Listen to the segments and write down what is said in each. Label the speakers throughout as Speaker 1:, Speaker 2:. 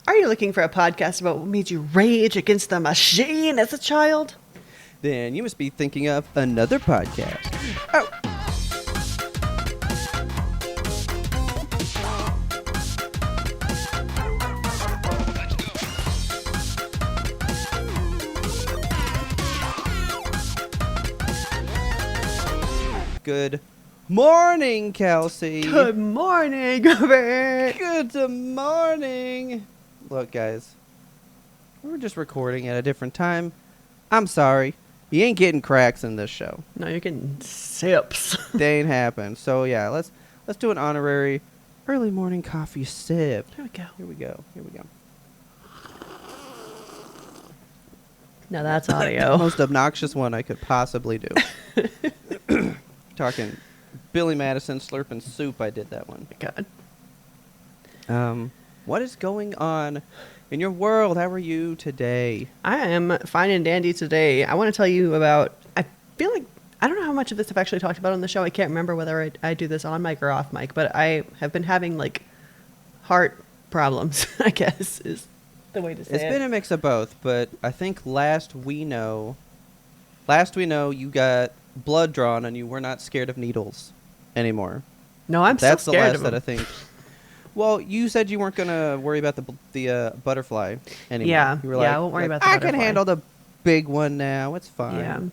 Speaker 1: Are you looking for a podcast about what made you rage against the machine as a child?
Speaker 2: Then you must be thinking of another podcast. Oh. Good morning, Kelsey.
Speaker 1: Good morning, Robert.
Speaker 2: Good morning. Look, guys, we're just recording at a different time. I'm sorry. You ain't getting cracks in this show.
Speaker 1: No, you're getting sips.
Speaker 2: They ain't happen. So, yeah, let's do an honorary early morning coffee sip.
Speaker 1: Here we go.
Speaker 2: Here we go. Here we go.
Speaker 1: Now that's audio.
Speaker 2: Most obnoxious one I could possibly do. Talking Billy Madison slurping soup. I did that one.
Speaker 1: God.
Speaker 2: What is going on in your world? How are you today?
Speaker 1: I am fine and dandy today. I want to tell you about, I feel like, I don't know how much of this I've actually talked about on the show. I can't remember whether I do this on mic or off mic, but I have been having like heart problems, I guess is the way to say it.
Speaker 2: It's been a mix of both, but I think last we know you got blood drawn and you were not scared of needles anymore.
Speaker 1: No, I'm
Speaker 2: That's
Speaker 1: still scared
Speaker 2: the
Speaker 1: of
Speaker 2: last
Speaker 1: them.
Speaker 2: that I think. Well, you said you weren't going to worry about the butterfly anymore.
Speaker 1: Yeah,
Speaker 2: you were
Speaker 1: I won't worry about the
Speaker 2: I
Speaker 1: butterfly.
Speaker 2: can handle the big one now. It's fine.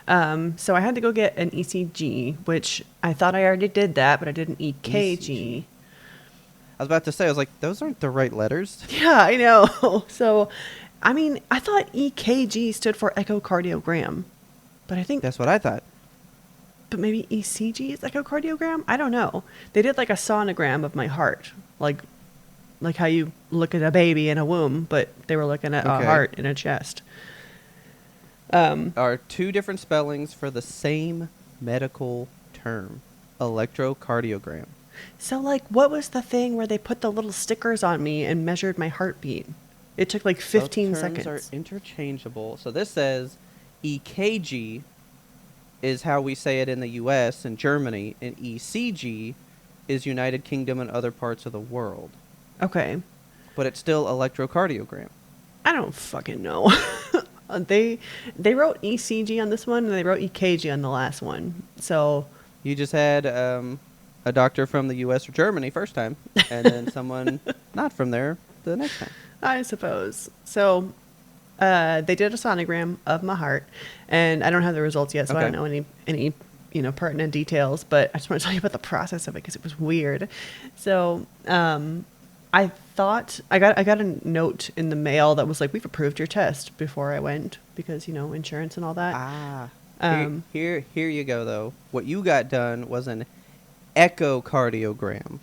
Speaker 1: Yeah. So I had to go get an ECG, which I thought I already did that, but I did an EKG.
Speaker 2: I was about to say, I was like, those aren't the right letters.
Speaker 1: Yeah, I know. So, I mean, I thought EKG stood for echocardiogram, but I think
Speaker 2: That's what I thought.
Speaker 1: but maybe ECG is echocardiogram? I don't know. They did like a sonogram of my heart, like how you look at a baby in a womb, but they were looking at a
Speaker 2: Okay.
Speaker 1: heart in a chest.
Speaker 2: Are two different spellings for the same medical term, electrocardiogram.
Speaker 1: So, like, what was the thing where they put the little stickers on me and measured my heartbeat? It took like 15
Speaker 2: Both terms
Speaker 1: seconds.
Speaker 2: are interchangeable. So this says EKG is how we say it in the U.S. and Germany, and ECG is United Kingdom and other parts of the world.
Speaker 1: Okay.
Speaker 2: But it's still electrocardiogram.
Speaker 1: I don't fucking know. They wrote ECG on this one, and they wrote EKG on the last one. So
Speaker 2: You just had a doctor from the U.S. or Germany first time, and then someone not from there the next time.
Speaker 1: I suppose. So they did a sonogram of my heart, and I don't have the results yet, so I
Speaker 2: Okay.
Speaker 1: don't know any pertinent details. But I just want to tell you about the process of it because it was weird. So I thought I got a note in the mail that was like, "We've approved your test," before I went because insurance and all that.
Speaker 2: Here you go though. What you got done was an echocardiogram.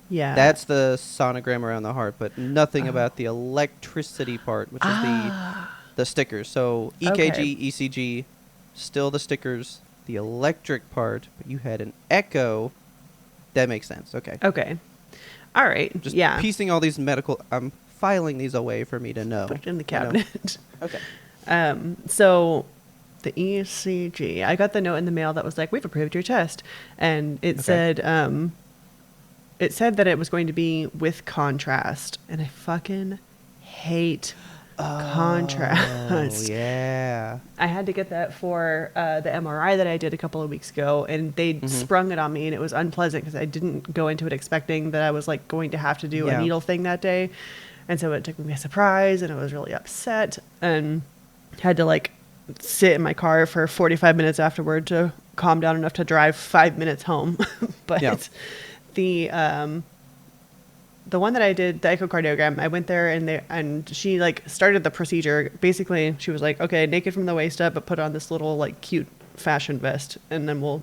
Speaker 1: Yeah,
Speaker 2: That's the sonogram around the heart, but nothing about the electricity part, which is the stickers. So EKG,
Speaker 1: Okay.
Speaker 2: ECG, still the stickers, the electric part, but you had an echo. That makes sense. Okay.
Speaker 1: okay. All right.
Speaker 2: Just
Speaker 1: yeah.
Speaker 2: piecing all these medical. I'm filing these away for me to know.
Speaker 1: Put it in the
Speaker 2: you know?
Speaker 1: cabinet.
Speaker 2: Okay.
Speaker 1: So the ECG, I got the note in the mail that was like, "We've approved your test," and it said that it was going to be with contrast, and I fucking hate contrast.
Speaker 2: Oh, yeah.
Speaker 1: I had to get that for the MRI that I did a couple of weeks ago, and they sprung it on me, and it was unpleasant because I didn't go into it expecting that I was like going to have to do a needle thing that day, and so it took me by surprise, and I was really upset, and had to like sit in my car for 45 minutes afterward to calm down enough to drive 5 minutes home. But the one that I did, the echocardiogram, I went there and she like started the procedure. Basically, she was like, "Okay, naked from the waist up, but put on this little like cute fashion vest, and then we'll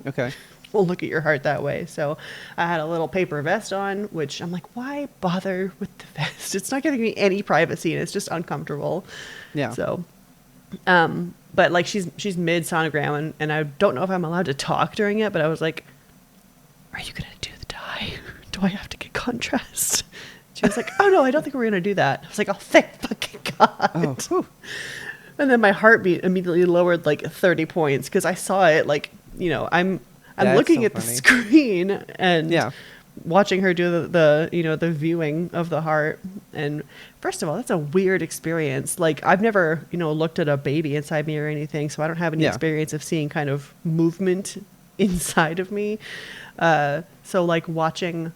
Speaker 1: look at your heart that way." So I had a little paper vest on, which I'm like, why bother with the vest? It's not giving me any privacy, and it's just uncomfortable.
Speaker 2: Yeah.
Speaker 1: So, but like she's mid sonogram, and I don't know if I'm allowed to talk during it, but I was like, "Are you gonna do the dye? Do I have to get contrast?" She was like, "Oh no, I don't think we're gonna do that." I was like, "Oh, thank fucking God."
Speaker 2: Oh, whew.
Speaker 1: And then my heartbeat immediately lowered like 30 points because I saw it like, I'm
Speaker 2: That's
Speaker 1: looking
Speaker 2: so
Speaker 1: at the
Speaker 2: funny.
Speaker 1: screen, and watching her do the viewing of the heart. And first of all, that's a weird experience. Like, I've never, looked at a baby inside me or anything, so I don't have any experience of seeing kind of movement inside of me. So like watching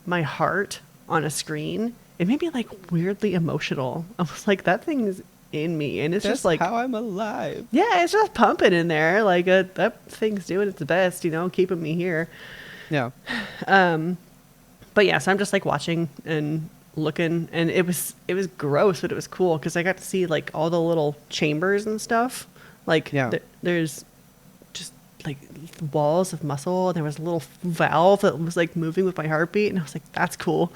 Speaker 1: my heart on a screen, it made me like weirdly emotional. I was like, that thing's in me, and it's
Speaker 2: That's
Speaker 1: just like
Speaker 2: how I'm alive.
Speaker 1: Yeah, it's just pumping in there. Like that thing's doing its best, keeping me here.
Speaker 2: Yeah.
Speaker 1: But yeah, so I'm just like watching and looking, and it was gross, but it was cool because I got to see like all the little chambers and stuff. Like there's just like walls of muscle, and there was a little valve that was like moving with my heartbeat, and I was like, that's cool.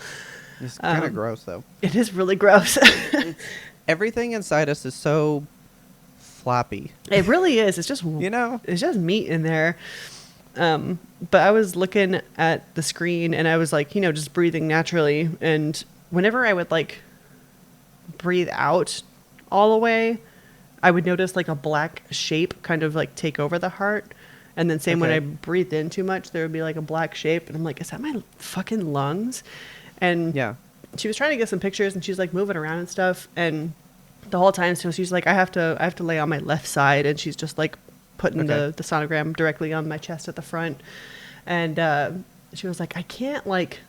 Speaker 2: It's kind of gross though.
Speaker 1: It is really gross.
Speaker 2: Everything inside us is so floppy.
Speaker 1: It really is. It's just it's just meat in there. But I was looking at the screen, and I was like, just breathing naturally. And whenever I would like breathe out all the way, I would notice like a black shape kind of like take over the heart. And then same when I breathed in too much, there would be like a black shape. And I'm like, is that my fucking lungs? And she was trying to get some pictures, and she's like moving around and stuff. And the whole time, so she's like, I have to lay on my left side. And she's just like putting the sonogram directly on my chest at the front. And she was like, I can't like,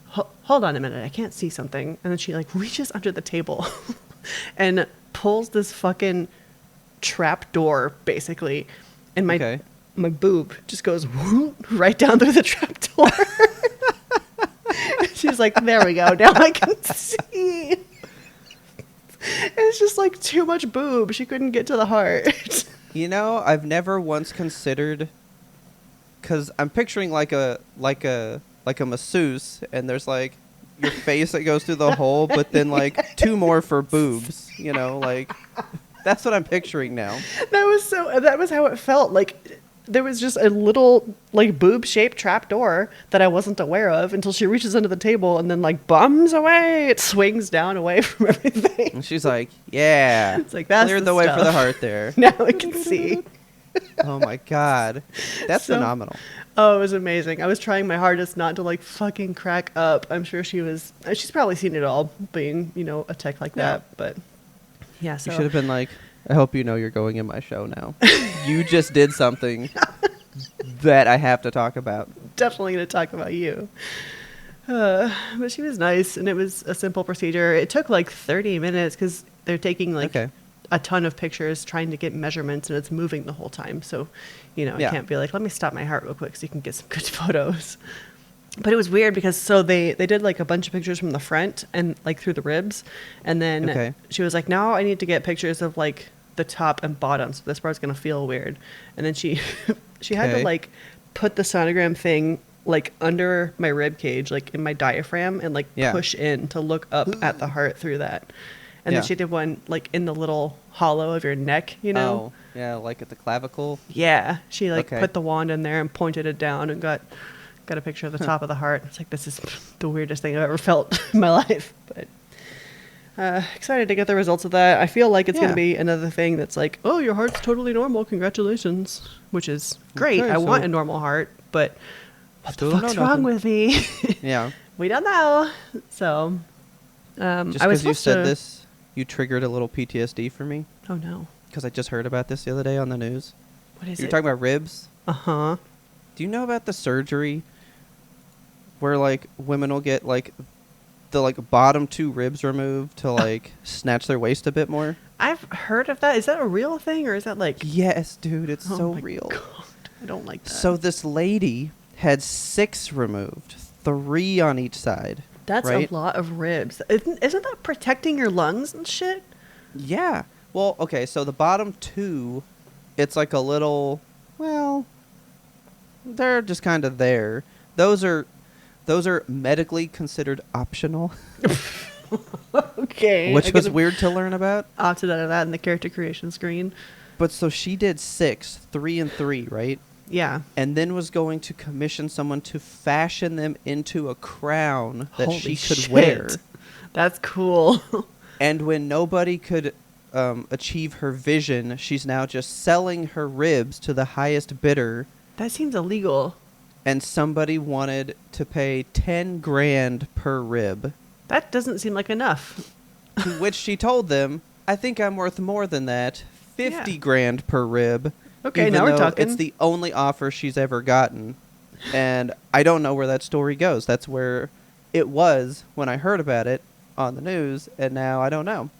Speaker 1: hold on a minute, I can't see something. And then she like reaches under the table and pulls this fucking trap door basically. And my boob just goes right down through the trap door. She's like, there we go, now I can see. It's just like too much boob. She couldn't get to the heart.
Speaker 2: I've never once considered, because I'm picturing like a masseuse, and there's like your face that goes through the hole, but then like two more for boobs. Like that's what I'm picturing now. That
Speaker 1: was how it felt. Like there was just a little like boob-shaped trap door that I wasn't aware of until she reaches under the table and then like bums away. It swings down away from everything.
Speaker 2: And she's like, yeah.
Speaker 1: It's like, that's
Speaker 2: cleared the way for the heart there.
Speaker 1: Now I can see.
Speaker 2: Oh my God. That's phenomenal.
Speaker 1: Oh, it was amazing. I was trying my hardest not to like fucking crack up. I'm sure she's probably seen it all being, a tech like that. But yeah, so.
Speaker 2: You should have been like, I hope you know you're going in my show now. You just did something that I have to talk about.
Speaker 1: Definitely going to talk about you. But she was nice, and it was a simple procedure. It took like 30 minutes because they're taking like a ton of pictures trying to get measurements, and it's moving the whole time. So, I can't be like, let me stop my heart real quick so you can get some good photos. But it was weird because they did like a bunch of pictures from the front and like through the ribs. And then she was like, now I need to get pictures of like the top and bottom. So this part's going to feel weird. And then she had to like put the sonogram thing like under my rib cage, like in my diaphragm, and like push in to look up at the heart through that. And then she did one like in the little hollow of your neck,
Speaker 2: Oh, yeah, like at the clavicle.
Speaker 1: Yeah. She like put the wand in there and pointed it down and got a picture of the top of the heart. It's like, this is the weirdest thing I've ever felt in my life. But excited to get the results of that. I feel like it's going to be another thing that's like, oh, your heart's totally normal. Congratulations. Which is great. I want a normal heart, but what the fuck's wrong with me?
Speaker 2: Yeah.
Speaker 1: We don't know. So
Speaker 2: just because you said this, you triggered a little PTSD for me.
Speaker 1: Oh, no.
Speaker 2: Because I just heard about this the other day on the news.
Speaker 1: What is it?
Speaker 2: You're talking about ribs?
Speaker 1: Uh-huh.
Speaker 2: Do you know about the surgery where like women will get like the like bottom two ribs removed to like snatch their waist a bit more?
Speaker 1: I've heard of that. Is that a real thing, or is that like...
Speaker 2: Yes, dude, it's so real.
Speaker 1: God, I don't like that.
Speaker 2: So this lady had 6 removed, 3 on each side.
Speaker 1: That's a lot of ribs. Isn't that protecting your lungs and shit?
Speaker 2: Yeah. Well, okay, so the bottom 2, it's like a little, well, they're just kind of there. Those are medically considered optional.
Speaker 1: Okay.
Speaker 2: Which was weird to learn about.
Speaker 1: Opted out of that in the character creation screen.
Speaker 2: But so she did 6, 3 and 3, right?
Speaker 1: Yeah.
Speaker 2: And then was going to commission someone to fashion them into a crown that she could wear.
Speaker 1: That's cool.
Speaker 2: And when nobody could achieve her vision, she's now just selling her ribs to the highest bidder.
Speaker 1: That seems illegal.
Speaker 2: and somebody wanted to pay 10 grand per rib.
Speaker 1: That doesn't seem like enough.
Speaker 2: To which she told them, I think I'm worth more than that. 50 grand per rib.
Speaker 1: Okay, now we're talking.
Speaker 2: It's the only offer she's ever gotten. And I don't know where that story goes. That's where it was when I heard about it on the news, and now I don't know.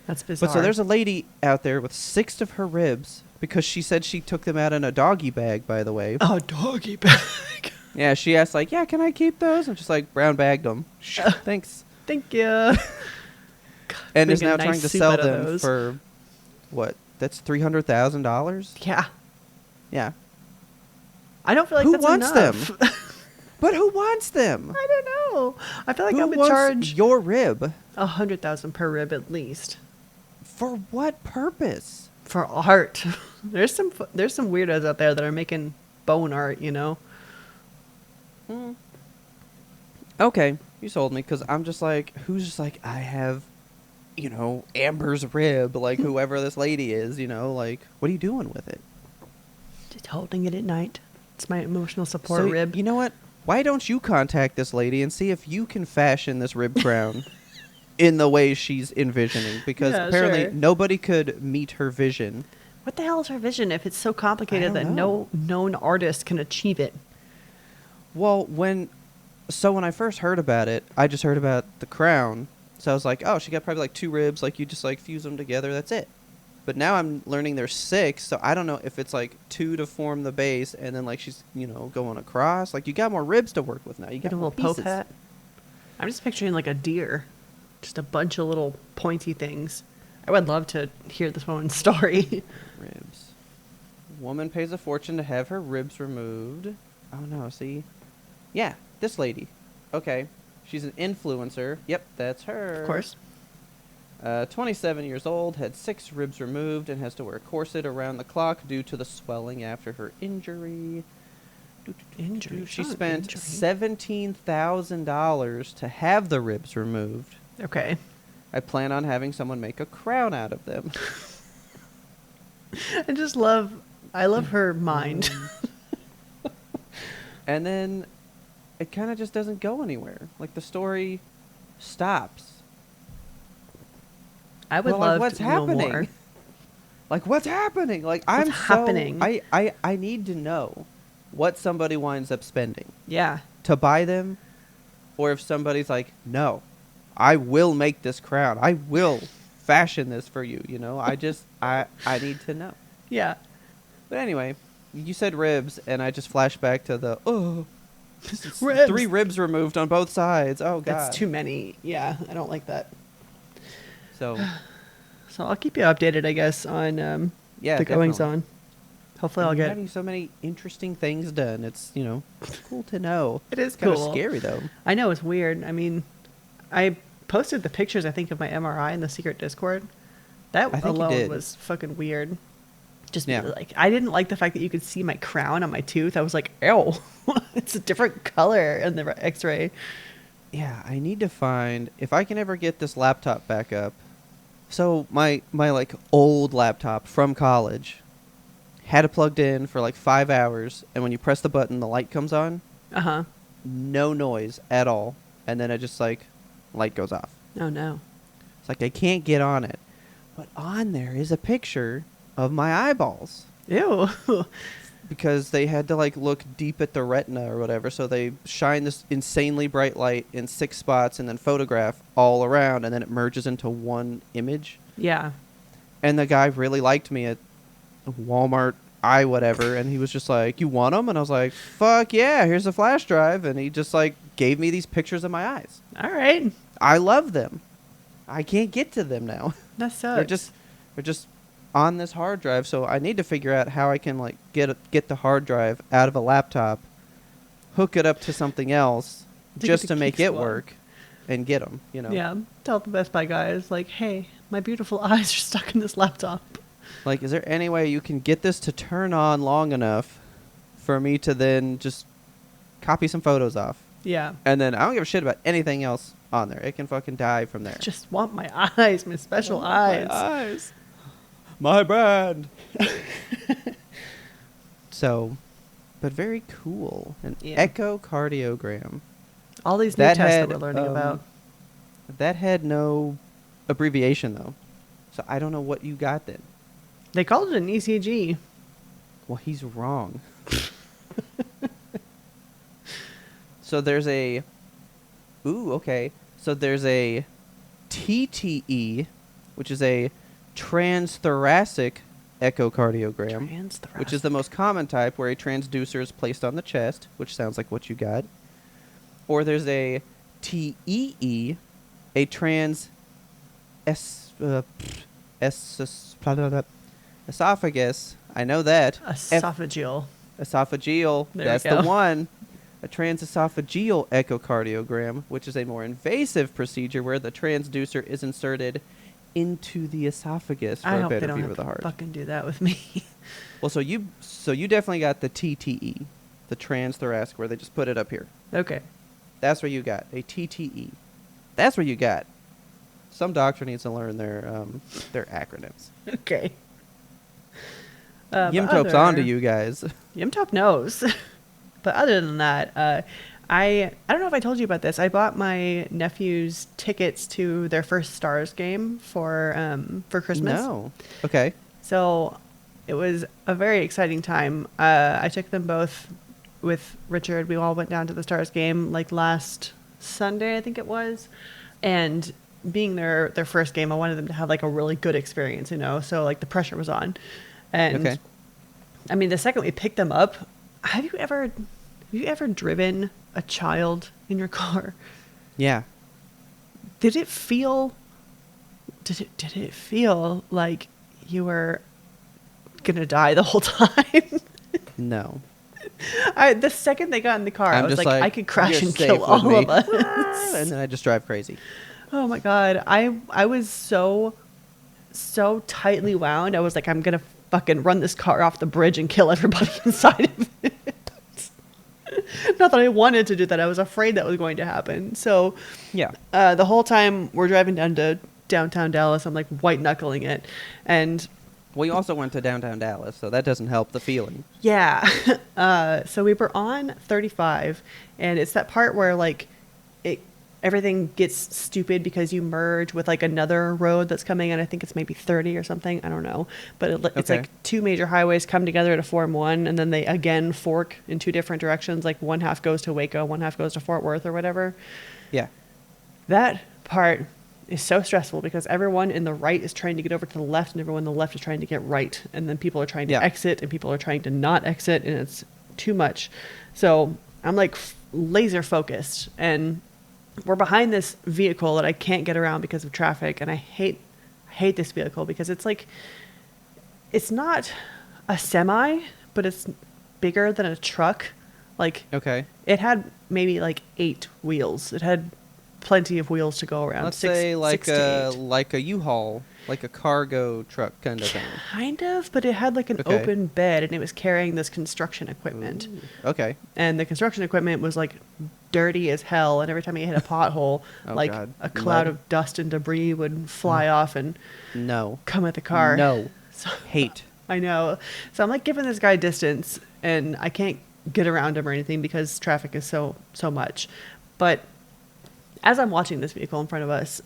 Speaker 1: That's bizarre.
Speaker 2: But so there's a lady out there with 6 of her ribs because she said she took them out in a doggy bag, by the way.
Speaker 1: A doggy bag.
Speaker 2: Yeah, she asked, like, yeah, can I keep those? And just, like, brown bagged them. Thanks.
Speaker 1: Thank you.
Speaker 2: And is now trying to sell them for, what, that's $300,000?
Speaker 1: Yeah.
Speaker 2: Yeah.
Speaker 1: I don't feel like
Speaker 2: who
Speaker 1: that's
Speaker 2: wants
Speaker 1: enough.
Speaker 2: them? But who wants them?
Speaker 1: I don't know. I feel like
Speaker 2: who
Speaker 1: I would
Speaker 2: wants
Speaker 1: charge
Speaker 2: your rib?
Speaker 1: 100,000 per rib at least.
Speaker 2: For what purpose?
Speaker 1: For art. There's some weirdos out there that are making bone art, you know.
Speaker 2: Okay, you sold me, because I'm just like, who's just like, I have, Amber's rib, like whoever this lady is, like, what are you doing with it?
Speaker 1: Just holding it at night. It's my emotional support rib.
Speaker 2: You know what? Why don't you contact this lady and see if you can fashion this rib crown in the way she's envisioning? Because apparently nobody could meet her vision.
Speaker 1: What the hell is her vision if it's so complicated that no known artist can achieve it?
Speaker 2: Well, when I first heard about it, I just heard about the crown. So I was like, oh, she got probably like 2 ribs, like you just like fuse them together, that's it. But now I'm learning there's 6, so I don't know if it's like 2 to form the base, and then like she's, going across. Like you got more ribs to work with now. You got
Speaker 1: a
Speaker 2: more
Speaker 1: little
Speaker 2: pieces.
Speaker 1: Pope hat. I'm just picturing like a deer. Just a bunch of little pointy things. I would love to hear this woman's story.
Speaker 2: Ribs. Woman pays a fortune to have her ribs removed. Oh no, see? Yeah, this lady. Okay. She's an influencer. Yep, that's her.
Speaker 1: Of course.
Speaker 2: 27 years old, had 6 ribs removed, and has to wear a corset around the clock due to the swelling after her injury.
Speaker 1: Injury?
Speaker 2: She spent $17,000 to have the ribs removed.
Speaker 1: Okay.
Speaker 2: I plan on having someone make a crown out of them.
Speaker 1: I love her mind.
Speaker 2: And then it kind of just doesn't go anywhere. Like the story stops.
Speaker 1: I would love
Speaker 2: what's
Speaker 1: to know
Speaker 2: happening?
Speaker 1: more.
Speaker 2: Like what's happening? Like
Speaker 1: what's happening?
Speaker 2: I need to know what somebody winds up spending.
Speaker 1: Yeah.
Speaker 2: To buy them, or if somebody's like, no, I will make this crown. I will fashion this for you. I need to know.
Speaker 1: Yeah.
Speaker 2: But anyway, you said ribs, and I just flashed back to the
Speaker 1: ribs.
Speaker 2: 3 ribs removed on both sides. Oh god,
Speaker 1: that's too many. Yeah, I don't like that.
Speaker 2: So
Speaker 1: I'll keep you updated, I guess, on the goings on. Hopefully, I'll get
Speaker 2: having so many interesting things done. It's cool to know.
Speaker 1: It is
Speaker 2: kind
Speaker 1: cool.
Speaker 2: of scary though.
Speaker 1: I know it's weird. I mean, I posted the pictures. I think of my MRI in the secret Discord. That alone was fucking weird. Just like I didn't like the fact that you could see my crown on my tooth. I was like, ew, it's a different color in the X-ray.
Speaker 2: Yeah, I need to find if I can ever get this laptop back up. So my like old laptop from college had it plugged in for like 5 hours, and when you press the button, the light comes on. No noise at all, and then it just like light goes off.
Speaker 1: Oh no!
Speaker 2: It's like I can't get on it, but on there is a picture of my eyeballs.
Speaker 1: Ew.
Speaker 2: Because they had to like look deep at the retina or whatever, so they shine this insanely bright light in 6 spots and then photograph all around, and then it merges into one image.
Speaker 1: Yeah.
Speaker 2: And the guy really liked me at Walmart whatever, and he was just like, you want them? And I was like, fuck yeah, here's a flash drive. And he just like gave me these pictures of my eyes.
Speaker 1: All right.
Speaker 2: I love them. I can't get to them now.
Speaker 1: That sucks.
Speaker 2: They're just on this hard drive, so I need to figure out how I can like get the hard drive out of a laptop, hook it up to something else just to make it work, and get them.
Speaker 1: Yeah. Tell the Best Buy guys like, hey, my beautiful eyes are stuck in this laptop.
Speaker 2: Like, is there any way you can get this to turn on long enough for me to then just copy some photos off?
Speaker 1: Yeah.
Speaker 2: And then I don't give a shit about anything else on there. It can fucking die from there.
Speaker 1: Just want my eyes, my special eyes.
Speaker 2: My eyes. My brand. So, but very cool. An
Speaker 1: Yeah.
Speaker 2: echocardiogram.
Speaker 1: All these new
Speaker 2: That
Speaker 1: tests
Speaker 2: had,
Speaker 1: that we're learning about.
Speaker 2: That had no abbreviation, though. So I don't know what you got then.
Speaker 1: They called it an ECG.
Speaker 2: Well, he's wrong. So there's a... Ooh, okay. So there's a TTE, which is a transthoracic echocardiogram, which is the most common type, where a transducer is placed on the chest, which sounds like what you got. Or there's a TEE, a esophagus. I know that.
Speaker 1: Esophageal.
Speaker 2: Esophageal.
Speaker 1: There
Speaker 2: That's
Speaker 1: we go.
Speaker 2: the one. A transesophageal echocardiogram, which is a more invasive procedure where the transducer is inserted into the esophagus for
Speaker 1: I
Speaker 2: a
Speaker 1: hope they
Speaker 2: better
Speaker 1: don't
Speaker 2: view
Speaker 1: have
Speaker 2: of the
Speaker 1: to
Speaker 2: heart.
Speaker 1: fucking do that with me.
Speaker 2: Well, so you definitely got the TTE, the transthoracic, where they just put it up here.
Speaker 1: Okay.
Speaker 2: That's where you got a TTE. That's where you got. Some doctor needs to learn their acronyms.
Speaker 1: Okay.
Speaker 2: YMBToAP's on to you guys.
Speaker 1: YMBToAP knows. But other than that, I don't know if I told you about this. I bought my nephews tickets to their first Stars game for Christmas.
Speaker 2: No. Okay.
Speaker 1: So it was a very exciting time. I took them both with Richard. We all went down to the Stars game like last Sunday, I think it was. And being their first game, I wanted them to have like a really good experience, you know? So like the pressure was on. And
Speaker 2: Okay.
Speaker 1: I mean, the second we picked them up, have you ever driven a child in your car?
Speaker 2: Yeah.
Speaker 1: Did it feel like you were gonna die the whole time?
Speaker 2: No.
Speaker 1: The second they got in the car, I
Speaker 2: I'm
Speaker 1: was
Speaker 2: just
Speaker 1: like,
Speaker 2: like,
Speaker 1: I could crash
Speaker 2: "You're
Speaker 1: and
Speaker 2: safe
Speaker 1: kill
Speaker 2: with
Speaker 1: all
Speaker 2: me."
Speaker 1: of us.
Speaker 2: And then I just drive crazy.
Speaker 1: Oh my god, I was so tightly wound. I was like, I'm gonna fucking run this car off the bridge and kill everybody inside of it. Not that I wanted to do that. I was afraid that was going to happen. So
Speaker 2: Yeah.
Speaker 1: the whole time we're driving down to downtown Dallas, I'm like white knuckling it. And
Speaker 2: We also went to downtown Dallas, so that doesn't help the feeling.
Speaker 1: yeah, so we were on 35, and it's that part where like everything gets stupid because you merge with like another road that's coming in. I think it's maybe 30 or something. I don't know. But it's
Speaker 2: Okay.
Speaker 1: like two major highways come together to form one, and then they again fork in two different directions. Like one half goes to Waco, one half goes to Fort Worth or whatever.
Speaker 2: Yeah.
Speaker 1: That part is so stressful because everyone in the right is trying to get over to the left, and everyone in the left is trying to get right. And then people are trying to
Speaker 2: Yeah.
Speaker 1: exit, and people are trying to not exit, and it's too much. So I'm like laser focused, and we're behind this vehicle that I can't get around because of traffic, and I hate this vehicle because it's like, it's not a semi, but it's bigger than a truck. Like,
Speaker 2: Okay.
Speaker 1: it had maybe like 8 wheels. It had plenty of wheels to go around.
Speaker 2: Let's say like
Speaker 1: 6 to 8.
Speaker 2: a U-Haul, like a cargo truck kind of thing.
Speaker 1: Kind of, but it had like an
Speaker 2: Okay.
Speaker 1: open bed, and it was carrying this construction equipment.
Speaker 2: Ooh. Okay.
Speaker 1: And the construction equipment was like dirty as hell, and every time you hit a pothole,
Speaker 2: Oh,
Speaker 1: like
Speaker 2: God.
Speaker 1: a cloud
Speaker 2: Mud.
Speaker 1: of dust and debris would fly off and
Speaker 2: No.
Speaker 1: come at the car.
Speaker 2: No.
Speaker 1: So,
Speaker 2: Hate.
Speaker 1: I know. So I'm like giving this guy distance, and I can't get around him or anything because traffic is so much. But as I'm watching this vehicle in front of us,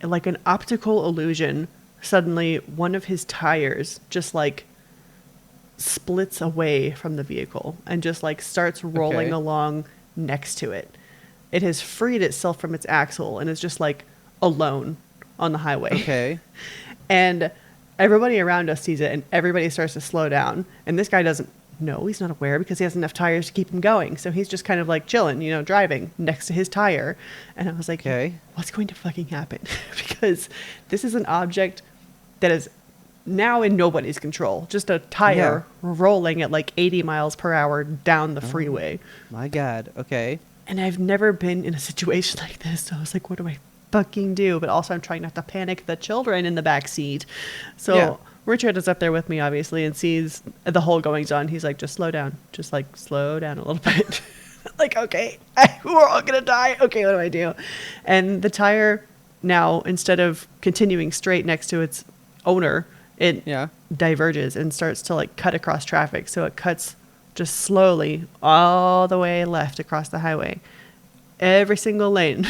Speaker 1: like an optical illusion, suddenly one of his tires just like splits away from the vehicle and just like starts rolling
Speaker 2: Okay.
Speaker 1: along next to it. It has freed itself from its axle and is just like alone on the highway.
Speaker 2: Okay.
Speaker 1: And everybody around us sees it, and everybody starts to slow down. And this guy doesn't know, he's not aware because he has enough tires to keep him going. So he's just kind of like chilling, you know, driving next to his tire. And I was like,
Speaker 2: Okay.
Speaker 1: what's going to fucking happen? Because this is an object that is now in nobody's control. Just a tire rolling at like 80 miles per hour down the freeway.
Speaker 2: My God. Okay.
Speaker 1: And I've never been in a situation like this. So I was like, what do I fucking do? But also I'm trying not to panic the children in the back seat. So
Speaker 2: Yeah.
Speaker 1: Richard is up there with me, obviously, and sees the whole goings on. He's like, just slow down. Just like slow down a little bit. Like, okay, we're all going to die. Okay, what do I do? And the tire now, instead of continuing straight next to its owner, it
Speaker 2: Yeah.
Speaker 1: diverges and starts to like cut across traffic. So it cuts just slowly all the way left across the highway, every single lane.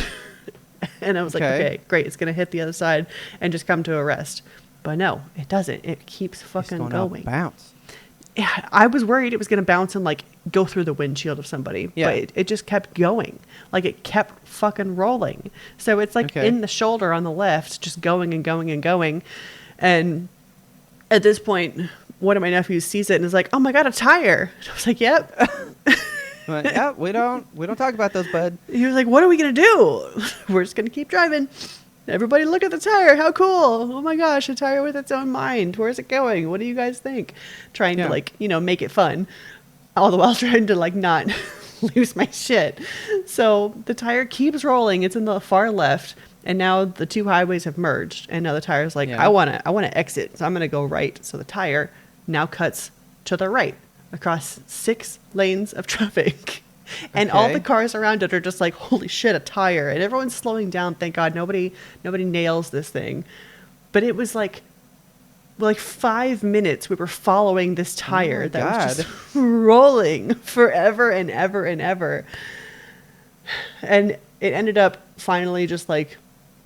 Speaker 1: And I was like, okay, great. It's going to hit the other side and just come to a rest. But no, it doesn't. It keeps fucking going.
Speaker 2: Bounce.
Speaker 1: Yeah, I was worried it was going to bounce and like go through the windshield of somebody. Yeah. But it just kept going. Like it kept fucking rolling. So it's like in the shoulder on the left, just going and going and going. And at this point, one of my nephews sees it and is like, "Oh my God, a tire." And I was like, "Yep."
Speaker 2: Yeah, we don't talk about those, bud.
Speaker 1: He was like, "What are we going to do? We're just going to keep driving. Everybody look at the tire. How cool. Oh my gosh, a tire with its own mind. Where's it going? What do you guys think?" Trying to like, make it fun. All the while trying to like not lose my shit. So the tire keeps rolling. It's in the far left. And now the two highways have merged. And now the tire's like, I want to exit. So I'm going to go right. So the tire now cuts to the right across 6 lanes of traffic. And all the cars around it are just like, holy shit, a tire. And everyone's slowing down. Thank God nobody nails this thing. But it was like 5 minutes we were following this tire was just rolling forever and ever and ever. And it ended up finally just like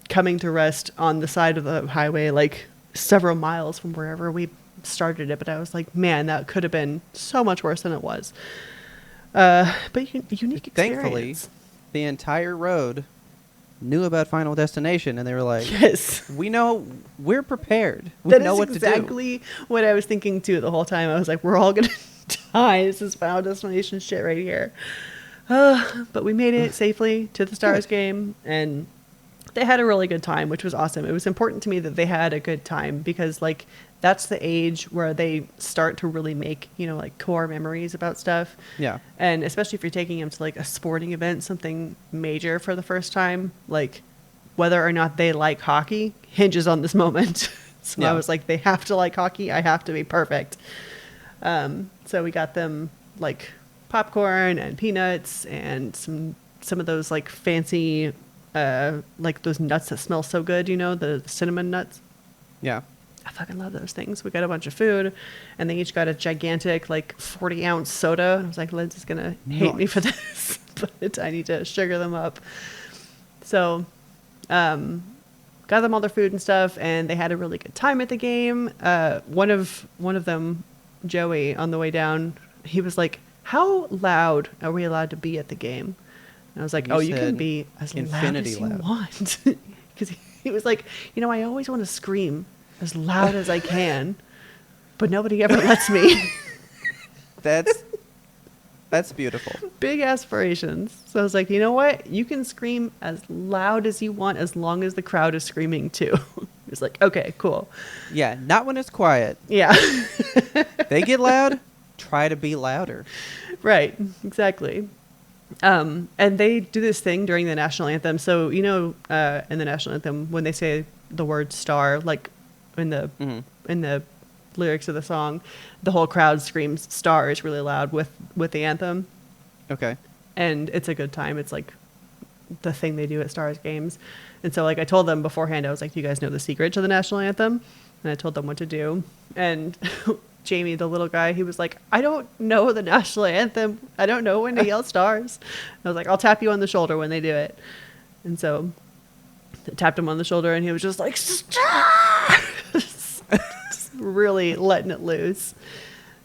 Speaker 1: coming to rest on the side of the highway, like several miles from wherever we started it. But I was like, man, that could have been so much worse than it was. But unique experience.
Speaker 2: Thankfully, the entire road knew about Final Destination, and they were like,
Speaker 1: yes,
Speaker 2: we know, we're prepared. We
Speaker 1: know
Speaker 2: what to do.
Speaker 1: That is exactly what I was thinking too the whole time. I was like, we're all going to die. This is Final Destination shit right here. But we made it safely to the Stars game, and they had a really good time, which was awesome. It was important to me that they had a good time because like that's the age where they start to really make, like core memories about stuff. Yeah. And especially if you're taking them to like a sporting event, something major for the first time, like whether or not they like hockey hinges on this moment. So I was like, they have to like hockey. I have to be perfect. So we got them like popcorn and peanuts and some of those like fancy, like those nuts that smell so good, the cinnamon nuts. Yeah. I fucking love those things. We got a bunch of food, and they each got a gigantic, like 40-ounce soda. And I was like, Lindsay's gonna hate me for this, but I need to sugar them up. So, got them all their food and stuff, and they had a really good time at the game. One of them, Joey, on the way down, he was like, "How loud are we allowed to be at the game?" And I was like, you can be as loud as you want, because he was like, I always want to scream as loud as I can, but nobody ever lets me.
Speaker 2: That's beautiful.
Speaker 1: Big aspirations. So I was like, you know what? You can scream as loud as you want as long as the crowd is screaming too. It's like, okay, cool.
Speaker 2: Yeah, not when it's quiet.
Speaker 1: Yeah.
Speaker 2: They get loud, try to be louder.
Speaker 1: Right, exactly. And they do this thing during the national anthem. So, in the national anthem, when they say the word star, like in the lyrics of the song, the whole crowd screams "stars" really loud with the anthem. Okay. And it's a good time. It's like the thing they do at Stars games. And so like I told them beforehand, I was like, "Do you guys know the secret to the national anthem?" And I told them what to do. And Jamie, the little guy, he was like, "I don't know the national anthem. I don't know when to yell stars." I was like, "I'll tap you on the shoulder when they do it." And so I tapped him on the shoulder, and he was just like, "Stars!" Just really letting it loose.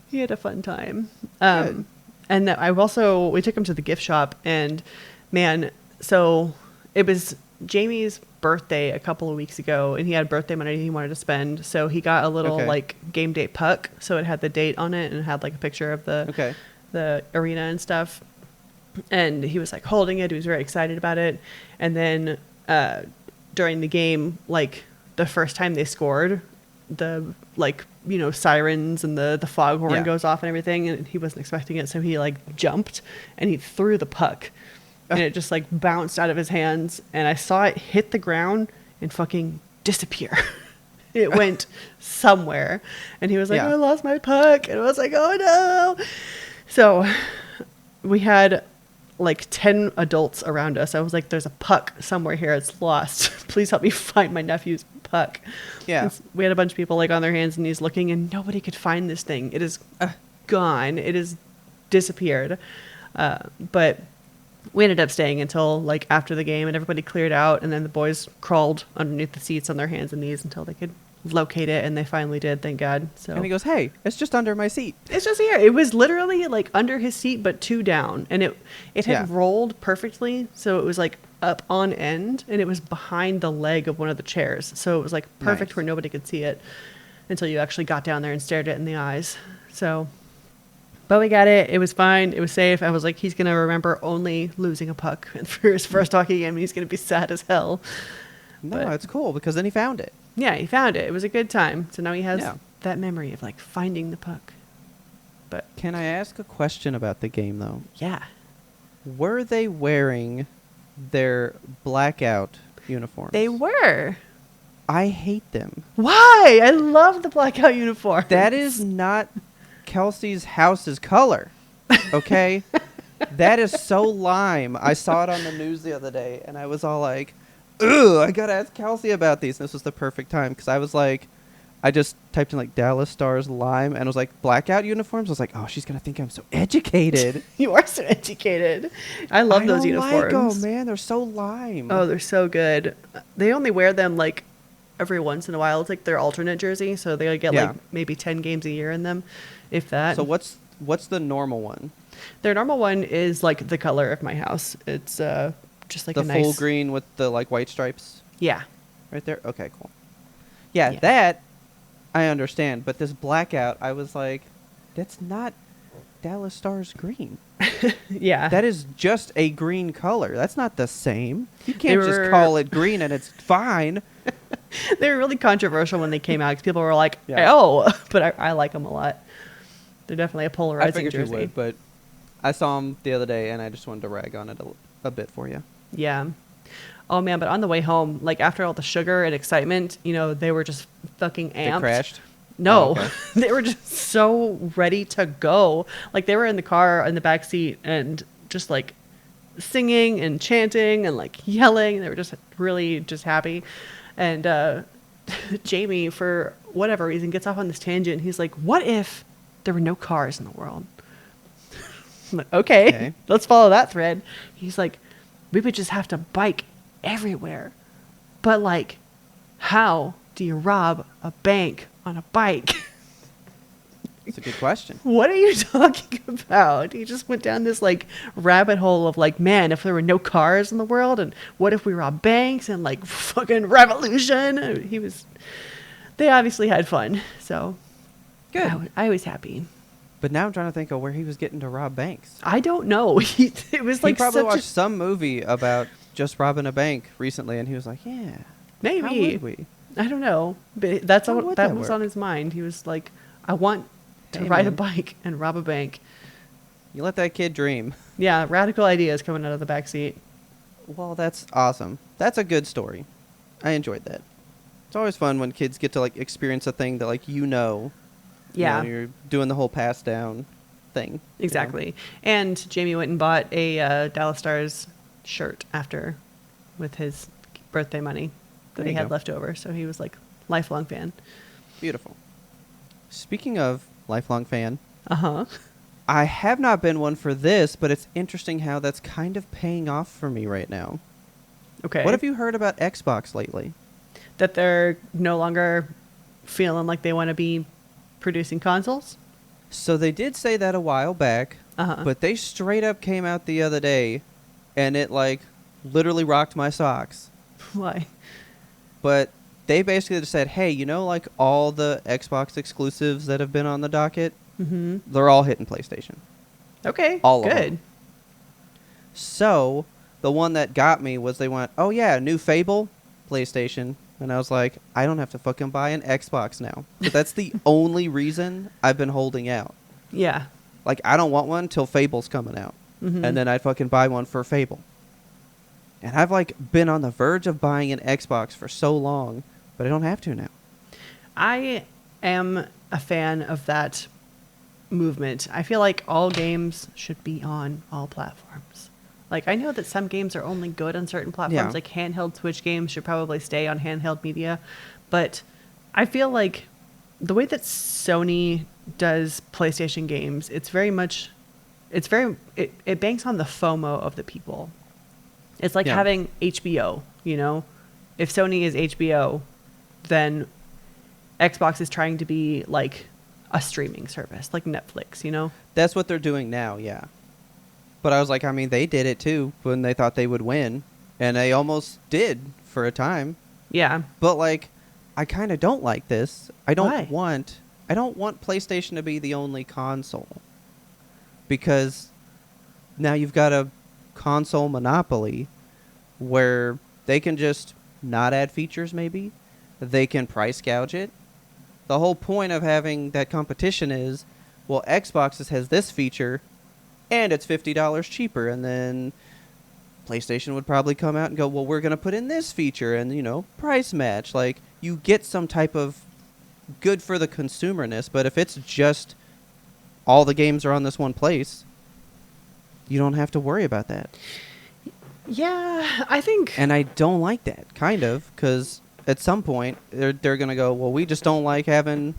Speaker 1: He had a fun time. And we took him to the gift shop, and man, so it was Jamie's birthday a couple of weeks ago, and he had birthday money he wanted to spend, so he got a little like game day puck, so it had the date on it and it had like a picture of the arena and stuff, and he was like holding it. He was very excited about it. And then during the game, like the first time they scored, the sirens and the foghorn goes off and everything, and he wasn't expecting it, so he like jumped and he threw the puck. And it just like bounced out of his hands, and I saw it hit the ground and fucking disappear. It went somewhere, and he was like, "I lost my puck," and I was like, "Oh no!" So we had like 10 adults around us. I was like, "There's a puck somewhere here. It's lost. Please help me find my nephew's puck." Yeah. And we had a bunch of people like on their hands and knees looking, and nobody could find this thing. It is gone. It is disappeared. But we ended up staying until like after the game and everybody cleared out, and then the boys crawled underneath the seats on their hands and knees until they could locate it, and they finally did, thank God. So
Speaker 2: And he goes, "Hey, it's just under my seat."
Speaker 1: it's just here. It was literally like under his seat, but 2 down, and it had
Speaker 2: Yeah.
Speaker 1: rolled perfectly, so it was like up on end, and it was behind the leg of one of the chairs, so it was like perfect
Speaker 2: Nice.
Speaker 1: where nobody could see it until you actually got down there and stared it in the eyes. So, but we got it. It was fine. It was safe. I was like, he's gonna remember only losing a puck for his first hockey game. He's gonna be sad as hell.
Speaker 2: No,
Speaker 1: But-
Speaker 2: it's cool because then he found it.
Speaker 1: Yeah, he found it. It was a good time. So now he has
Speaker 2: Yeah.
Speaker 1: that memory of like finding the puck. But
Speaker 2: Can I ask a question about the game though?
Speaker 1: yeah.
Speaker 2: Were they wearing their blackout uniforms?
Speaker 1: They were.
Speaker 2: I hate them.
Speaker 1: Why? I love the blackout uniform.
Speaker 2: That is not Kelsey's house's color. Okay? That is so lime. I saw it on the news the other day and I was all like, "Ugh, I gotta ask Kelsey about these." And this was the perfect time because I was like, I just typed in like Dallas Stars lime and it was like blackout uniforms. I was like, oh, she's gonna think I'm so educated.
Speaker 1: You are so educated. I love those
Speaker 2: don't
Speaker 1: uniforms.
Speaker 2: like 'em, man. They're so lime.
Speaker 1: Oh, they're so good. They only wear them like every once in a while. It's like their alternate jersey, so they get
Speaker 2: Yeah.
Speaker 1: like maybe 10 games a year in them, if that.
Speaker 2: So what's the normal one?
Speaker 1: Their normal one is like the color of my house. It's just like
Speaker 2: The
Speaker 1: a
Speaker 2: full
Speaker 1: nice
Speaker 2: green with the like white stripes
Speaker 1: Yeah.
Speaker 2: right there? Okay, cool. Yeah,
Speaker 1: Yeah.
Speaker 2: that I understand, but this blackout, I was like, that's not Dallas Stars green.
Speaker 1: Yeah.
Speaker 2: That is just a green color. That's not the same. You
Speaker 1: They
Speaker 2: can't
Speaker 1: were-
Speaker 2: just call it green and it's fine.
Speaker 1: They were really controversial when they came out because people were like,
Speaker 2: Yeah.
Speaker 1: "Oh," but I like them a lot. They're definitely a
Speaker 2: I
Speaker 1: polarizing
Speaker 2: figured
Speaker 1: jersey.
Speaker 2: you would, but I saw them the other day and I just wanted to rag on it a bit for you.
Speaker 1: Yeah. Oh man, but on the way home, like after all the sugar and excitement, they were just fucking amped.
Speaker 2: They crashed.
Speaker 1: No,
Speaker 2: Oh, okay.
Speaker 1: they were just so ready to go. Like they were in the car in the back seat and just like singing and chanting and like yelling. They were just really just happy. And Jamie, for whatever reason, gets off on this tangent. He's like, "What if there were no cars in the world?" I'm like, okay, let's follow that thread. He's like, "We would just have to bike everywhere. But like, how do you rob a bank on a bike?"
Speaker 2: It's a good question.
Speaker 1: What are you talking about? He just went down this like rabbit hole of like, man, if there were no cars in the world, and what if we robbed banks and like fucking revolution? They obviously had fun, so
Speaker 2: Good.
Speaker 1: I was happy.
Speaker 2: But now I'm trying to think of where he was getting to rob banks.
Speaker 1: I don't know. It was like
Speaker 2: he probably
Speaker 1: such
Speaker 2: watched
Speaker 1: a,
Speaker 2: some movie about just robbing a bank recently, and he was like, "Yeah, how
Speaker 1: maybe
Speaker 2: would we?"
Speaker 1: I don't know, but that's
Speaker 2: How
Speaker 1: all
Speaker 2: would
Speaker 1: that
Speaker 2: that
Speaker 1: was
Speaker 2: work?
Speaker 1: on his mind. He was like, I want to
Speaker 2: Hey,
Speaker 1: ride a
Speaker 2: man.
Speaker 1: bike and rob a bank.
Speaker 2: You let that kid dream.
Speaker 1: Yeah, radical ideas coming out of the back seat.
Speaker 2: Well, that's awesome. That's a good story. I enjoyed that. It's always fun when kids get to like experience a thing that like
Speaker 1: Yeah,
Speaker 2: you're doing the whole pass down thing. you know?
Speaker 1: exactly. And Jamie went and bought a Dallas Stars shirt after with his birthday money that
Speaker 2: There
Speaker 1: he
Speaker 2: you
Speaker 1: had
Speaker 2: go.
Speaker 1: left over. So he was like lifelong fan.
Speaker 2: Beautiful. Speaking of lifelong fan,
Speaker 1: Uh-huh.
Speaker 2: I have not been one for this, but it's interesting how that's kind of paying off for me right now.
Speaker 1: Okay.
Speaker 2: What have you heard about Xbox lately?
Speaker 1: That they're no longer feeling like they want to be producing consoles?
Speaker 2: So they did say that a while back,
Speaker 1: Uh-huh.
Speaker 2: but they straight up came out the other day, and it like literally rocked my socks.
Speaker 1: Why?
Speaker 2: But they basically just said, hey, like all the Xbox exclusives that have been on the docket,
Speaker 1: Mm-hmm.
Speaker 2: they're all hitting PlayStation.
Speaker 1: Okay.
Speaker 2: All of
Speaker 1: good.
Speaker 2: them. So the one that got me was they went, oh yeah, new Fable, PlayStation. And I was like, I don't have to fucking buy an Xbox now. But that's the only reason I've been holding out.
Speaker 1: Yeah.
Speaker 2: Like, I don't want one till Fable's coming out.
Speaker 1: Mhm.
Speaker 2: And then I'd fucking buy one for Fable. And I've, like, been on the verge of buying an Xbox for so long, but I don't have to now.
Speaker 1: I am a fan of that movement. I feel like all games should be on all platforms. Like, I know that some games are only good on certain platforms.
Speaker 2: Yeah.
Speaker 1: Like, handheld Switch games should probably stay on handheld media. But I feel like the way that Sony does PlayStation games, it's it banks on the FOMO of the people. It's like
Speaker 2: Yeah.
Speaker 1: having HBO, you know? If Sony is HBO, then Xbox is trying to be like a streaming service, like Netflix, you know?
Speaker 2: That's what they're doing now, yeah. But I was like, I mean, they did it too when they thought they would win. And they almost did for a time.
Speaker 1: Yeah.
Speaker 2: But like, I kind of don't like this. I don't
Speaker 1: Why?
Speaker 2: want PlayStation to be the only console. Because now you've got a console monopoly where they can just not add features maybe. They can price gouge it. The whole point of having that competition is, well, Xbox has this feature and it's $50 cheaper, and then PlayStation would probably come out and go, well, we're going to put in this feature and, you know, price match. Like, you get some type of good for the consumerness, but if it's just all the games are on this one place, you don't have to worry about that.
Speaker 1: Yeah, I think...
Speaker 2: And I don't like that, kind of, because at some point, they're going to go, well, we just don't like having,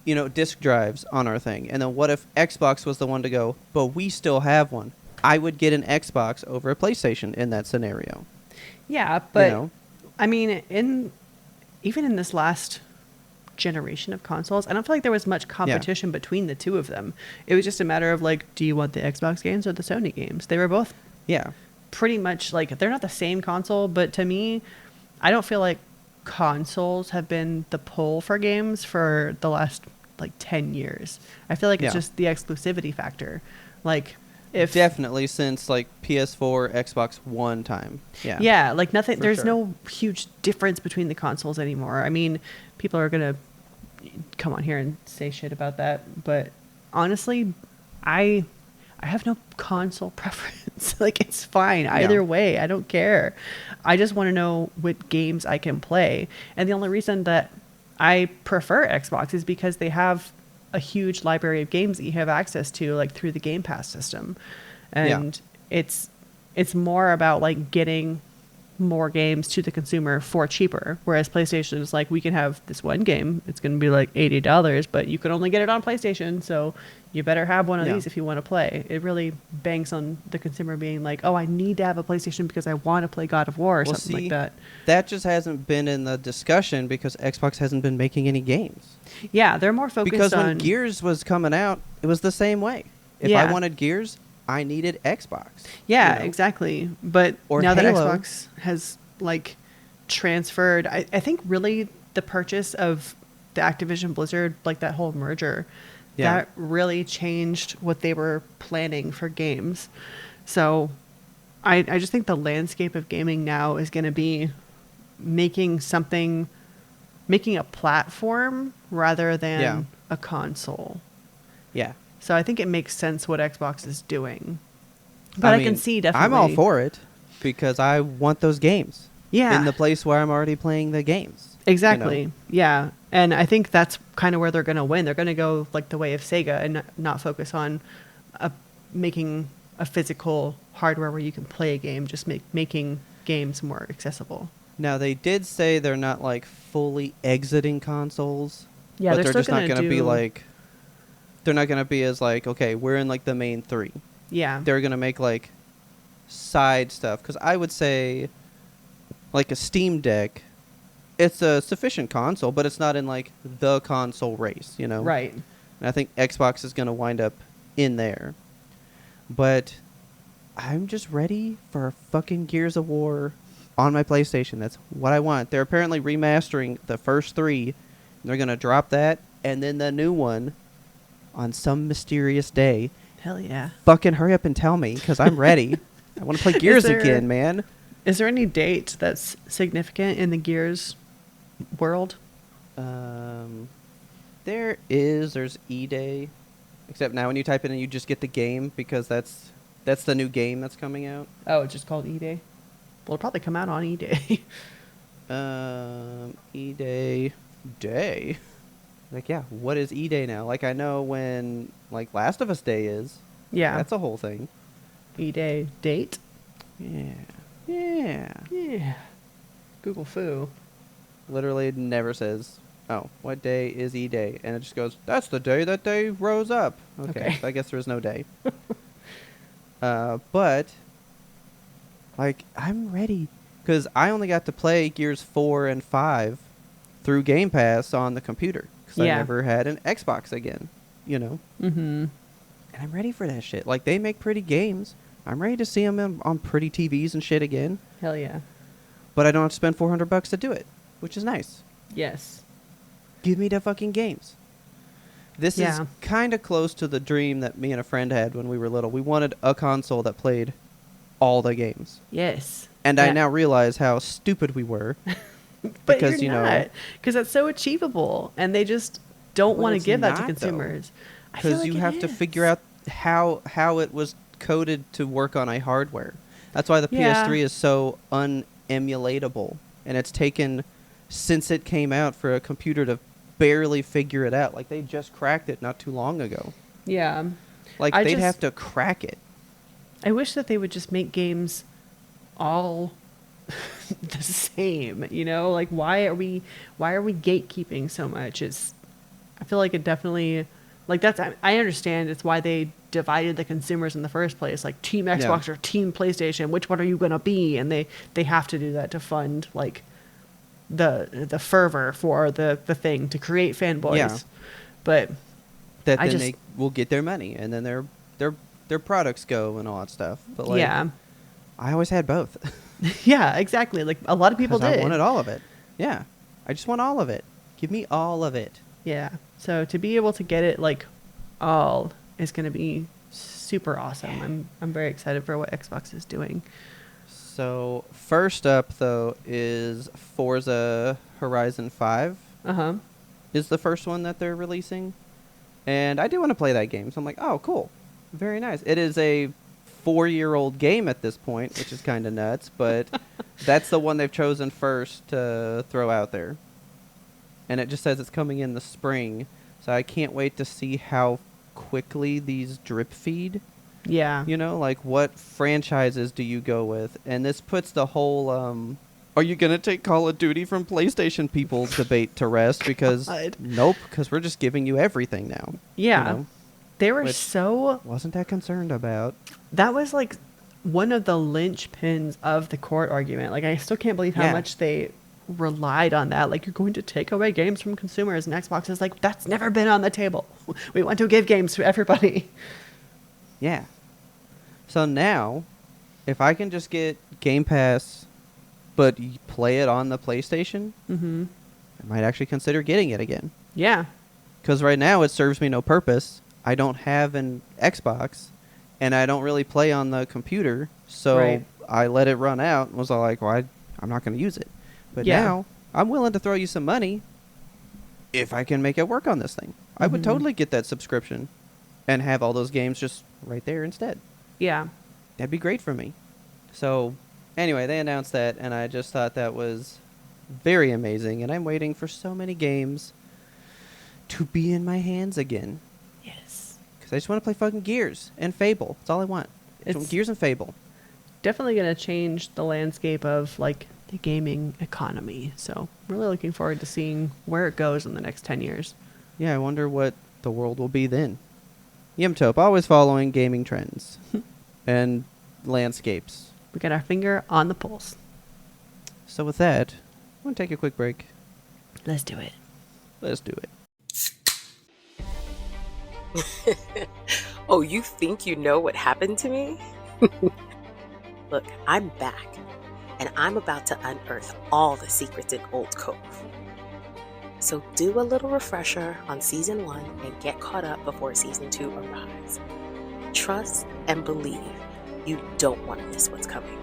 Speaker 2: you know, disk drives on our thing. And then what if Xbox was the one to go, but we still have one? I would get an Xbox over a PlayStation in that scenario.
Speaker 1: Yeah, but,
Speaker 2: You know?
Speaker 1: I mean, even in this last generation of consoles, I don't feel like there was much competition between the two of them. It was just a matter of, like, do you want the Xbox games or the Sony games? They were both
Speaker 2: Yeah.
Speaker 1: pretty much, like, they're not the same console, but to me, I don't feel like consoles have been the pull for games for the last, like, 10 years. I feel like it's just the exclusivity factor. Like, if...
Speaker 2: Definitely since, like, PS4, Xbox One time. Yeah.
Speaker 1: Yeah, like, nothing...
Speaker 2: For
Speaker 1: There's
Speaker 2: sure.
Speaker 1: no huge difference between the consoles anymore. I mean, people are going to come on here and say shit about that, but honestly, I have no console preference. Like, it's fine either way. I don't care. I just want to know what games I can play. And the only reason that I prefer Xbox is because they have a huge library of games that you have access to, like, through the Game Pass system. And it's more about, like, getting more games to the consumer for cheaper, whereas PlayStation is like, we can have this one game, it's going to be like $80, but you can only get it on PlayStation, so you better have one of these if you want to play. It really banks on the consumer being like, oh, I need to have a PlayStation because I want to play God of War or something like that.
Speaker 2: That just hasn't been in the discussion because Xbox hasn't been making any games.
Speaker 1: Yeah, they're more focused
Speaker 2: because
Speaker 1: on...
Speaker 2: when Gears was coming out, it was the same way. If I wanted Gears, I needed Xbox.
Speaker 1: Yeah,
Speaker 2: you know?
Speaker 1: Exactly. But
Speaker 2: or
Speaker 1: now
Speaker 2: Halo.
Speaker 1: that Xbox has, like, transferred, I think really the purchase of the Activision Blizzard, like that whole merger, that really changed what they were planning for games. So I just think the landscape of gaming now is going to be making a platform rather than a console. Yeah. So I think it makes sense what Xbox is doing. But I can see definitely...
Speaker 2: I'm all for it because I want those games.
Speaker 1: Yeah.
Speaker 2: In the place where I'm already playing the games.
Speaker 1: Exactly.
Speaker 2: You know?
Speaker 1: Yeah. And I think that's kind of where they're going to win. They're going to go like the way of Sega and not focus on making a physical hardware where you can play a game, just making games more accessible.
Speaker 2: Now, they did say they're not, like, fully exiting consoles.
Speaker 1: Yeah,
Speaker 2: but they're
Speaker 1: still
Speaker 2: just not going to be, like... They're not going to be as, like, okay, we're in, like, the main three.
Speaker 1: Yeah.
Speaker 2: They're going to make, like, side stuff. Because I would say, like, a Steam Deck, it's a sufficient console, but it's not in, like, the console race, you know?
Speaker 1: Right.
Speaker 2: And I think Xbox is going to wind up in there. But I'm just ready for fucking Gears of War on my PlayStation. That's what I want. They're apparently remastering the first three. They're going to drop that, and then the new one on some mysterious day.
Speaker 1: Hell yeah.
Speaker 2: Fucking hurry up and tell me, because I'm ready. I want to play Gears again, man.
Speaker 1: Is there any date that's significant in the Gears world?
Speaker 2: There's E-Day. Except now when you type it in, you just get the game, because that's the new game that's coming out.
Speaker 1: Oh, it's just called E-Day? Well, it'll probably come out on E-Day.
Speaker 2: E-Day day. Like, yeah, what is E-Day now? Like, I know when, like, Last of Us Day is.
Speaker 1: Yeah.
Speaker 2: That's a whole thing.
Speaker 1: E-Day date?
Speaker 2: Yeah. Yeah.
Speaker 1: Yeah. Google Foo.
Speaker 2: Literally never says oh, what day is E-Day? And it just goes, that's the day that they rose up. Okay. So I guess there was no day. But, like, I'm ready. Because I only got to play Gears 4 and 5 through Game Pass on the computer. Because I never had an Xbox again, you know?
Speaker 1: Mm-hmm.
Speaker 2: And I'm ready for that shit. Like, they make pretty games. I'm ready to see them on pretty TVs and shit again.
Speaker 1: Hell yeah.
Speaker 2: But I don't have to spend $400 to do it, which is nice.
Speaker 1: Yes.
Speaker 2: Give me the fucking games. This is kind of close to the dream that me and a friend had when we were little. We wanted a console that played all the games.
Speaker 1: Yes.
Speaker 2: And I now realize how stupid we were.
Speaker 1: But
Speaker 2: because,
Speaker 1: you're not. Because that's so achievable. And they just don't want to give that to consumers.
Speaker 2: Because you have to figure out how it was coded to work on a hardware. That's why the PS3 is so unemulatable. And it's taken, since it came out, for a computer to barely figure it out. Like, they just cracked it not too long ago.
Speaker 1: Yeah.
Speaker 2: Like, they'd have to crack it.
Speaker 1: I wish that they would just make games all the same, you know? Like, why are we gatekeeping so much? I feel like it definitely, like, I understand it's why they divided the consumers in the first place, like Team Xbox or Team PlayStation. Which one are you gonna be? And they have to do that to fund, like, the fervor for the thing, to create fanboys. Yeah. But
Speaker 2: that then they will get their money, and then their products go and all that stuff. But like, I always had both.
Speaker 1: Yeah, exactly. Like, a lot of people did.
Speaker 2: I wanted all of it. Yeah, I just want all of it. Give me all of it.
Speaker 1: Yeah. So to be able to get it, like, all is going to be super awesome. I'm very excited for what Xbox is doing.
Speaker 2: So first up, though, is Forza Horizon 5. Is the first one that they're releasing. And I do want to play that game. So I'm like, oh, cool. Very nice. It is a 4-year-old game at this point, which is kind of nuts. But that's the one they've chosen first to throw out there. And it just says it's coming in the spring. So I can't wait to see how quickly these drip feed.
Speaker 1: Yeah.
Speaker 2: You know, like, what franchises do you go with? And this puts the whole, are you going to take Call of Duty from PlayStation people's debate to rest? Because, nope, because we're just giving you everything now.
Speaker 1: Yeah.
Speaker 2: You know?
Speaker 1: They were so...
Speaker 2: Wasn't that concerned about.
Speaker 1: That was, like, one of the linchpins of the court argument. Like, I still can't believe how much they relied on that. Like, you're going to take away games from consumers, and Xbox is like, that's never been on the table. We want to give games to everybody.
Speaker 2: Yeah. So now, if I can just get Game Pass, but play it on the PlayStation, I might actually consider getting it again.
Speaker 1: Yeah. Because
Speaker 2: right now it serves me no purpose. I don't have an Xbox, and I don't really play on the computer, so I let it run out and was all like, well, I'm not going to use it. But now, I'm willing to throw you some money if I can make it work on this thing. I would totally get that subscription and have all those games just right there instead.
Speaker 1: Yeah.
Speaker 2: That'd be great for me. So, anyway, they announced that, and I just thought that was very amazing, and I'm waiting for so many games to be in my hands again.
Speaker 1: Yes.
Speaker 2: Because I just want to play fucking Gears and Fable. That's all I want. It's Gears and Fable.
Speaker 1: Definitely going to change the landscape of, like, the gaming economy. So, really looking forward to seeing where it goes in the next 10 years.
Speaker 2: Yeah, I wonder what the world will be then. YMBToAP, always following gaming trends and landscapes.
Speaker 1: We got our finger on the pulse.
Speaker 2: So with that, I'm going to take a quick break.
Speaker 1: Let's do it.
Speaker 2: Let's do
Speaker 3: it. Oh, you think you know what happened to me? Look, I'm back, and I'm about to unearth all the secrets in Old Cove. So do a little refresher on Season 1 and get caught up before Season 2 arrives. Trust and believe. You don't want to miss what's coming.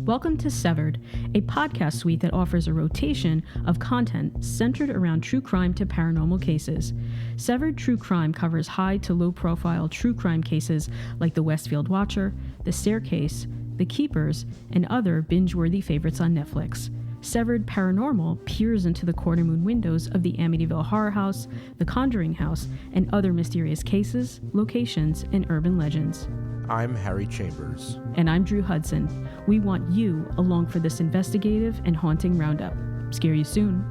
Speaker 4: Welcome to Severed, a podcast suite that offers a rotation of content centered around true crime to paranormal cases. Severed True Crime covers high to low profile true crime cases like the Westfield Watcher, The Staircase, The Keepers, and other binge-worthy favorites on Netflix. Severed Paranormal peers into the corner-moon windows of the Amityville Horror House, the Conjuring House, and other mysterious cases, locations, and urban legends.
Speaker 5: I'm Harry Chambers.
Speaker 4: And I'm Drew Hudson. We want you along for this investigative and haunting roundup. Scare you soon.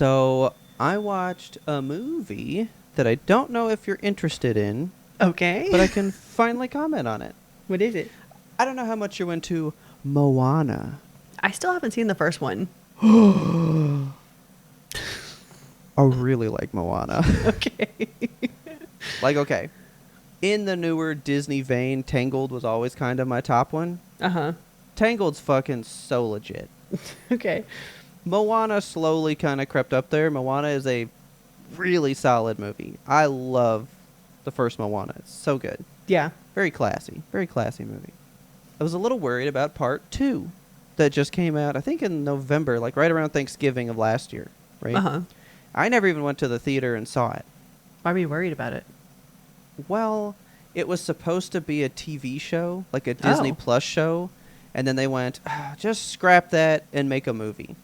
Speaker 2: So I watched a movie that I don't know if you're interested in,
Speaker 1: Okay.
Speaker 2: but I can finally comment on it.
Speaker 1: What is it?
Speaker 2: I don't know how much you're into Moana.
Speaker 1: I still haven't seen the first one.
Speaker 2: I really like Moana.
Speaker 1: Okay.
Speaker 2: Like, okay. In the newer Disney vein, Tangled was always kind of my top one.
Speaker 1: Uh-huh.
Speaker 2: Tangled's fucking so legit.
Speaker 1: Okay.
Speaker 2: Moana slowly kind of crept up there. Moana is a really solid movie. I love the first Moana. It's so good.
Speaker 1: Yeah.
Speaker 2: Very classy. Very classy movie. I was a little worried about part 2 that just came out, I think in November, like right around Thanksgiving of last year, right?
Speaker 1: Uh-huh.
Speaker 2: I never even went to the theater and saw it.
Speaker 1: Why were you worried about it?
Speaker 2: Well, it was supposed to be a TV show, like a Disney
Speaker 1: Oh.
Speaker 2: Plus show, and then they went, just scrap that and make a movie.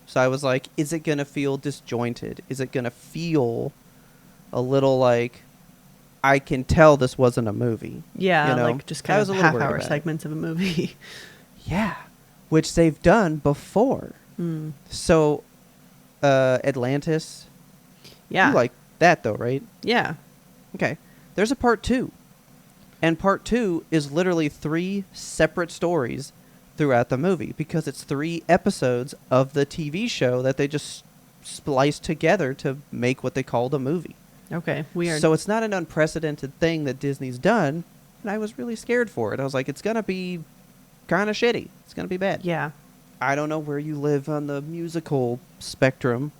Speaker 2: So I was like, is it going to feel disjointed? Is it going to feel a little like, I can tell this wasn't a movie?
Speaker 1: Yeah,
Speaker 2: You know?
Speaker 1: like just
Speaker 2: I
Speaker 1: kind
Speaker 2: was
Speaker 1: of
Speaker 2: a little worried
Speaker 1: half-hour
Speaker 2: about it.
Speaker 1: segments of a movie.
Speaker 2: Yeah, which they've done before.
Speaker 1: Mm.
Speaker 2: So, Atlantis.
Speaker 1: Yeah.
Speaker 2: You like that though, right?
Speaker 1: Yeah.
Speaker 2: Okay. There's a part 2. And part 2 is literally 3 separate stories throughout the movie because it's 3 episodes of the TV show that they just spliced together to make what they called a movie.
Speaker 1: Okay. Weird.
Speaker 2: So it's not an unprecedented thing that Disney's done, and I was really scared for it. I was like, it's going to be kind of shitty. It's going to be bad.
Speaker 1: yeah.
Speaker 2: I don't know where you live on the musical spectrum,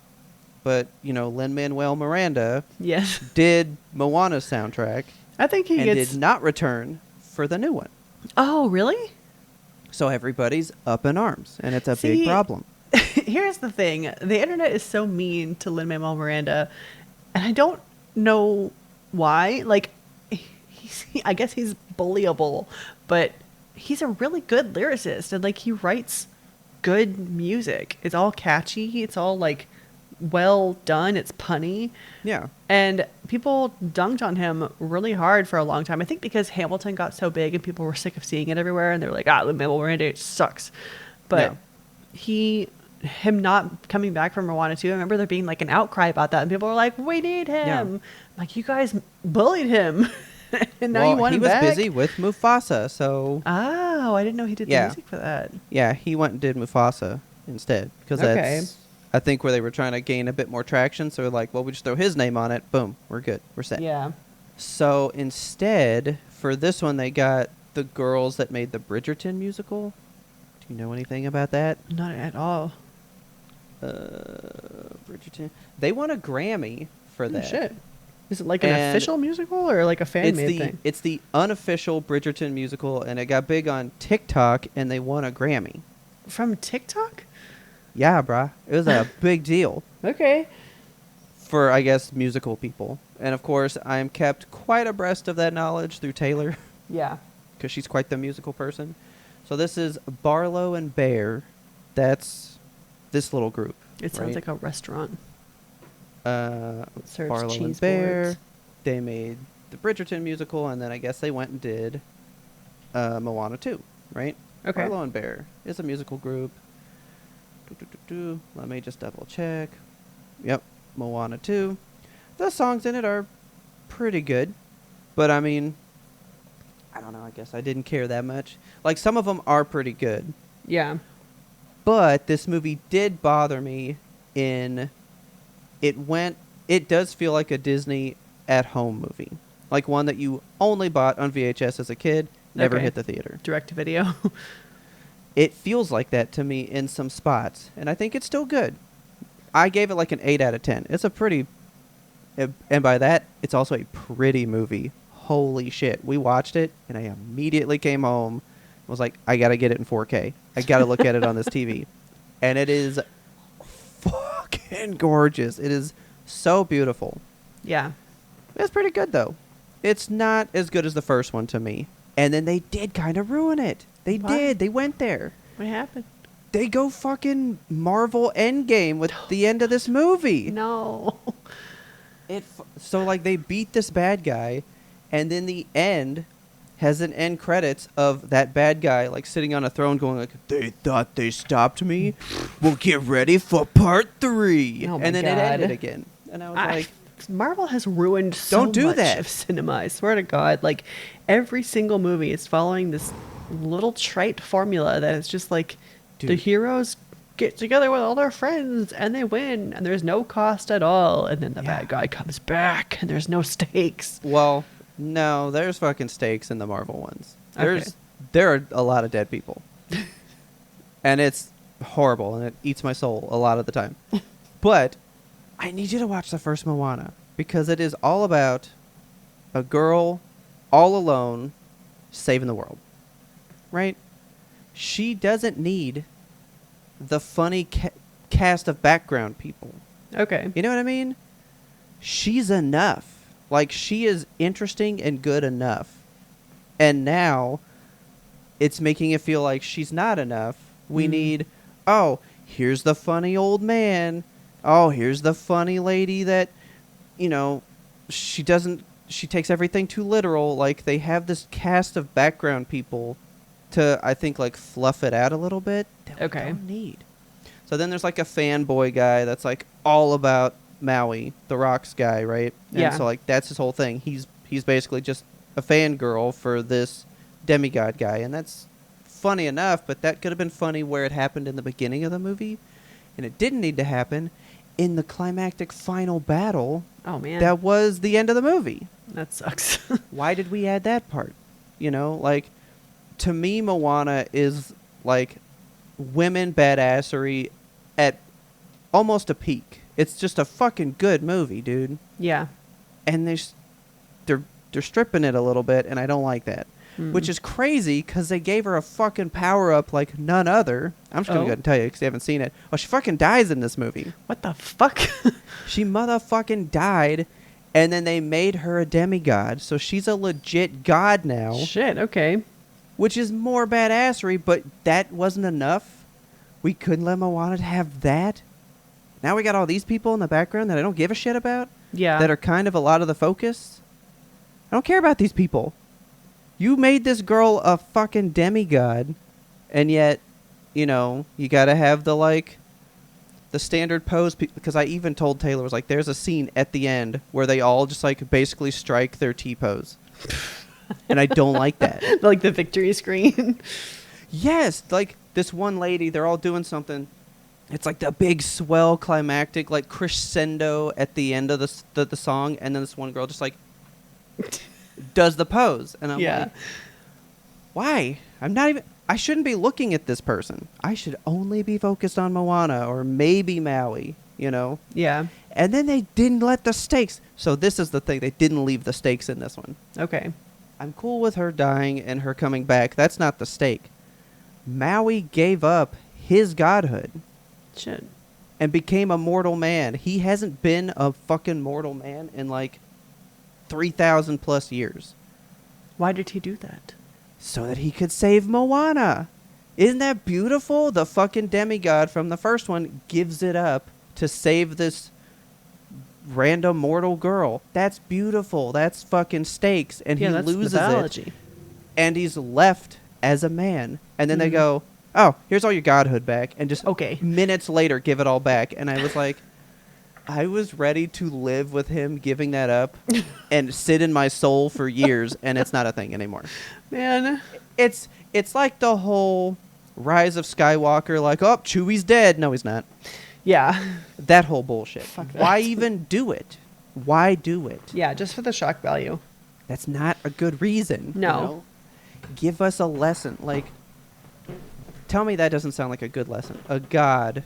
Speaker 2: but, you know, Lin-Manuel Miranda
Speaker 1: Yes.
Speaker 2: did Moana's soundtrack
Speaker 1: I think he
Speaker 2: and
Speaker 1: gets...
Speaker 2: did not return for the new one.
Speaker 1: Oh, really?
Speaker 2: So everybody's up in arms, and it's a
Speaker 1: See,
Speaker 2: big problem.
Speaker 1: Here's the thing. The internet is so mean to Lin-Manuel Miranda, and I don't know why. Like, I guess he's bullyable, but he's a really good lyricist, and, like, he writes good music. It's all catchy. It's all, like, well done. It's punny.
Speaker 2: Yeah.
Speaker 1: And people dunked on him really hard for a long time. I think because Hamilton got so big and people were sick of seeing it everywhere, and they were like, Lin-Manuel Miranda, it sucks. But him not coming back from Moana 2, I remember there being like an outcry about that, and people were like, we need him.
Speaker 2: Yeah.
Speaker 1: Like, you guys bullied him. And now you want
Speaker 2: he
Speaker 1: him
Speaker 2: was
Speaker 1: back?
Speaker 2: busy with Mufasa, so
Speaker 1: Oh, I didn't know he did the
Speaker 2: Yeah.
Speaker 1: music for that.
Speaker 2: yeah, he went and did Mufasa instead because
Speaker 1: Okay.
Speaker 2: that's I think where they were trying to gain a bit more traction. So like, well, we just throw his name on it. Boom, we're good. We're set.
Speaker 1: Yeah.
Speaker 2: So instead, for this one, they got the girls that made the Bridgerton musical. Do you know anything about that?
Speaker 1: Not at all.
Speaker 2: Bridgerton. They won a Grammy for that.
Speaker 1: Oh, shit. Is it like an
Speaker 2: And
Speaker 1: official musical or like a fan-made thing?
Speaker 2: It's the unofficial Bridgerton musical, and it got big on TikTok, and they won a Grammy.
Speaker 1: From TikTok?
Speaker 2: Yeah, brah. It was a big deal
Speaker 1: Okay.
Speaker 2: for, I guess, musical people. And, of course, I am kept quite abreast of that knowledge through Taylor,
Speaker 1: Yeah.
Speaker 2: because she's quite the musical person. So this is Barlow and Bear. That's this little group.
Speaker 1: It sounds
Speaker 2: right?
Speaker 1: like a restaurant. Serves
Speaker 2: Barlow and
Speaker 1: cheese
Speaker 2: Bear.
Speaker 1: boards.
Speaker 2: They made the Bridgerton musical, and then I guess they went and did Moana 2, right?
Speaker 1: Okay.
Speaker 2: Barlow and Bear is a musical group. Let me just double check. Yep, Moana 2. The songs in it are pretty good, but I mean, I don't know, I guess I didn't care that much. Like, some of them are pretty good,
Speaker 1: Yeah.
Speaker 2: but this movie did bother me in it does feel like a Disney at-home movie. Like one that you only bought on VHS as a kid, never
Speaker 1: Okay.
Speaker 2: hit the theater.
Speaker 1: Direct to video.
Speaker 2: It feels like that to me in some spots, and I think it's still good. I gave it like an 8 out of 10. It's a pretty, and by that, it's also a pretty movie. Holy shit. We watched it, and I immediately came home and was like, I gotta get it in 4K. I gotta look at it on this TV. And it is fucking gorgeous. It is so beautiful.
Speaker 1: Yeah.
Speaker 2: It's pretty good, though. It's not as good as the first one to me. And then they did kind of ruin it. They
Speaker 1: What?
Speaker 2: did. They went there.
Speaker 1: What happened?
Speaker 2: They go fucking Marvel Endgame with the end of this movie.
Speaker 1: No.
Speaker 2: So, like, they beat this bad guy, and then the end has an end credits of that bad guy like sitting on a throne going like, they thought they stopped me? Well, get ready for part 3.
Speaker 1: Oh my
Speaker 2: and then
Speaker 1: God.
Speaker 2: it ended again. And I was like,
Speaker 1: Marvel has ruined so
Speaker 2: Don't do
Speaker 1: much
Speaker 2: that.
Speaker 1: of cinema. I swear to God. Like, every single movie is following this little trite formula that is just like, the
Speaker 2: Dude.
Speaker 1: heroes get together with all their friends and they win and there's no cost at all. And then the bad guy comes back and there's no stakes.
Speaker 2: well, no, there's fucking stakes in the Marvel ones.
Speaker 1: Okay.
Speaker 2: There are a lot of dead people. And it's horrible and it eats my soul a lot of the time. But I need you to watch the first Moana because it is all about a girl all alone saving the world. Right? She doesn't need the funny cast of background people.
Speaker 1: Okay.
Speaker 2: You know what I mean? She's enough. Like, she is interesting and good enough. And now it's making it feel like she's not enough. We need, oh, here's the funny old man. Oh, here's the funny lady that, you know, she takes everything too literal. Like, they have this cast of background people to, I think, like, fluff it out a little bit that we don't need. So then there's, like, a fanboy guy that's, like, all about Maui, the Rocks guy, right?
Speaker 1: Yeah.
Speaker 2: And so, like, that's his whole thing. He's basically just a fangirl for this demigod guy, and that's funny enough, but that could have been funny where it happened in the beginning of the movie, and it didn't need to happen in the climactic final battle.
Speaker 1: Oh, man.
Speaker 2: That was the end of the movie.
Speaker 1: That sucks.
Speaker 2: Why did we add that part? You know, like, to me, Moana is, like, women badassery at almost a peak. It's just a fucking good movie, dude.
Speaker 1: Yeah.
Speaker 2: And they're stripping it a little bit, and I don't like that. Which is crazy, because they gave her a fucking power-up like none other. I'm just going to go ahead and tell you, because you haven't seen it. Oh, she fucking dies in this movie.
Speaker 1: What the fuck?
Speaker 2: She motherfucking died, and then they made her a demigod, so she's a legit god now.
Speaker 1: Shit, okay.
Speaker 2: Which is more badassery, but that wasn't enough. We couldn't let Moana have that. Now we got all these people in the background that I don't give a shit about.
Speaker 1: Yeah.
Speaker 2: That are kind of a lot of the focus. I don't care about these people. You made this girl a fucking demigod, and yet, you know, you gotta have the, like, the standard pose. Because I even told Taylor, was like, there's a scene at the end where they all just, like, basically strike their T-pose. And I don't like that.
Speaker 1: Like the victory screen.
Speaker 2: Yes, like, this one lady, they're all doing something. It's like the big swell climactic, like, crescendo at the end of the song, and then this one girl just, like, does the pose. And I'm like, why? I shouldn't be looking at this person. I should only be focused on Moana or maybe Maui, you know?
Speaker 1: Yeah.
Speaker 2: And then they didn't let the stakes. So this is the thing. They didn't leave the stakes in this one.
Speaker 1: Okay.
Speaker 2: I'm cool with her dying and her coming back. That's not the stake. Maui gave up his godhood.
Speaker 1: Shit.
Speaker 2: And became a mortal man. He hasn't been a fucking mortal man in like 3,000 plus years.
Speaker 1: Why did he do that?
Speaker 2: So that he could save Moana. Isn't that beautiful? The fucking demigod from the first one gives it up to save this random mortal girl. That's beautiful. That's fucking stakes. And he
Speaker 1: that's
Speaker 2: loses
Speaker 1: mythology.
Speaker 2: it. And he's left as a man. And then they go, oh, here's all your godhood back. And just minutes later give it all back. And I was like, I was ready to live with him giving that up and sit in my soul for years, and it's not a thing anymore.
Speaker 1: Man.
Speaker 2: It's like the whole Rise of Skywalker, like, oh, Chewie's dead. No, he's not.
Speaker 1: Yeah.
Speaker 2: That whole bullshit.
Speaker 1: Fuck that.
Speaker 2: Why even do it? Why do it?
Speaker 1: Yeah, just for the shock value.
Speaker 2: That's not a good reason.
Speaker 1: No.
Speaker 2: You know? Give us a lesson. Like, tell me that doesn't sound like a good lesson. A god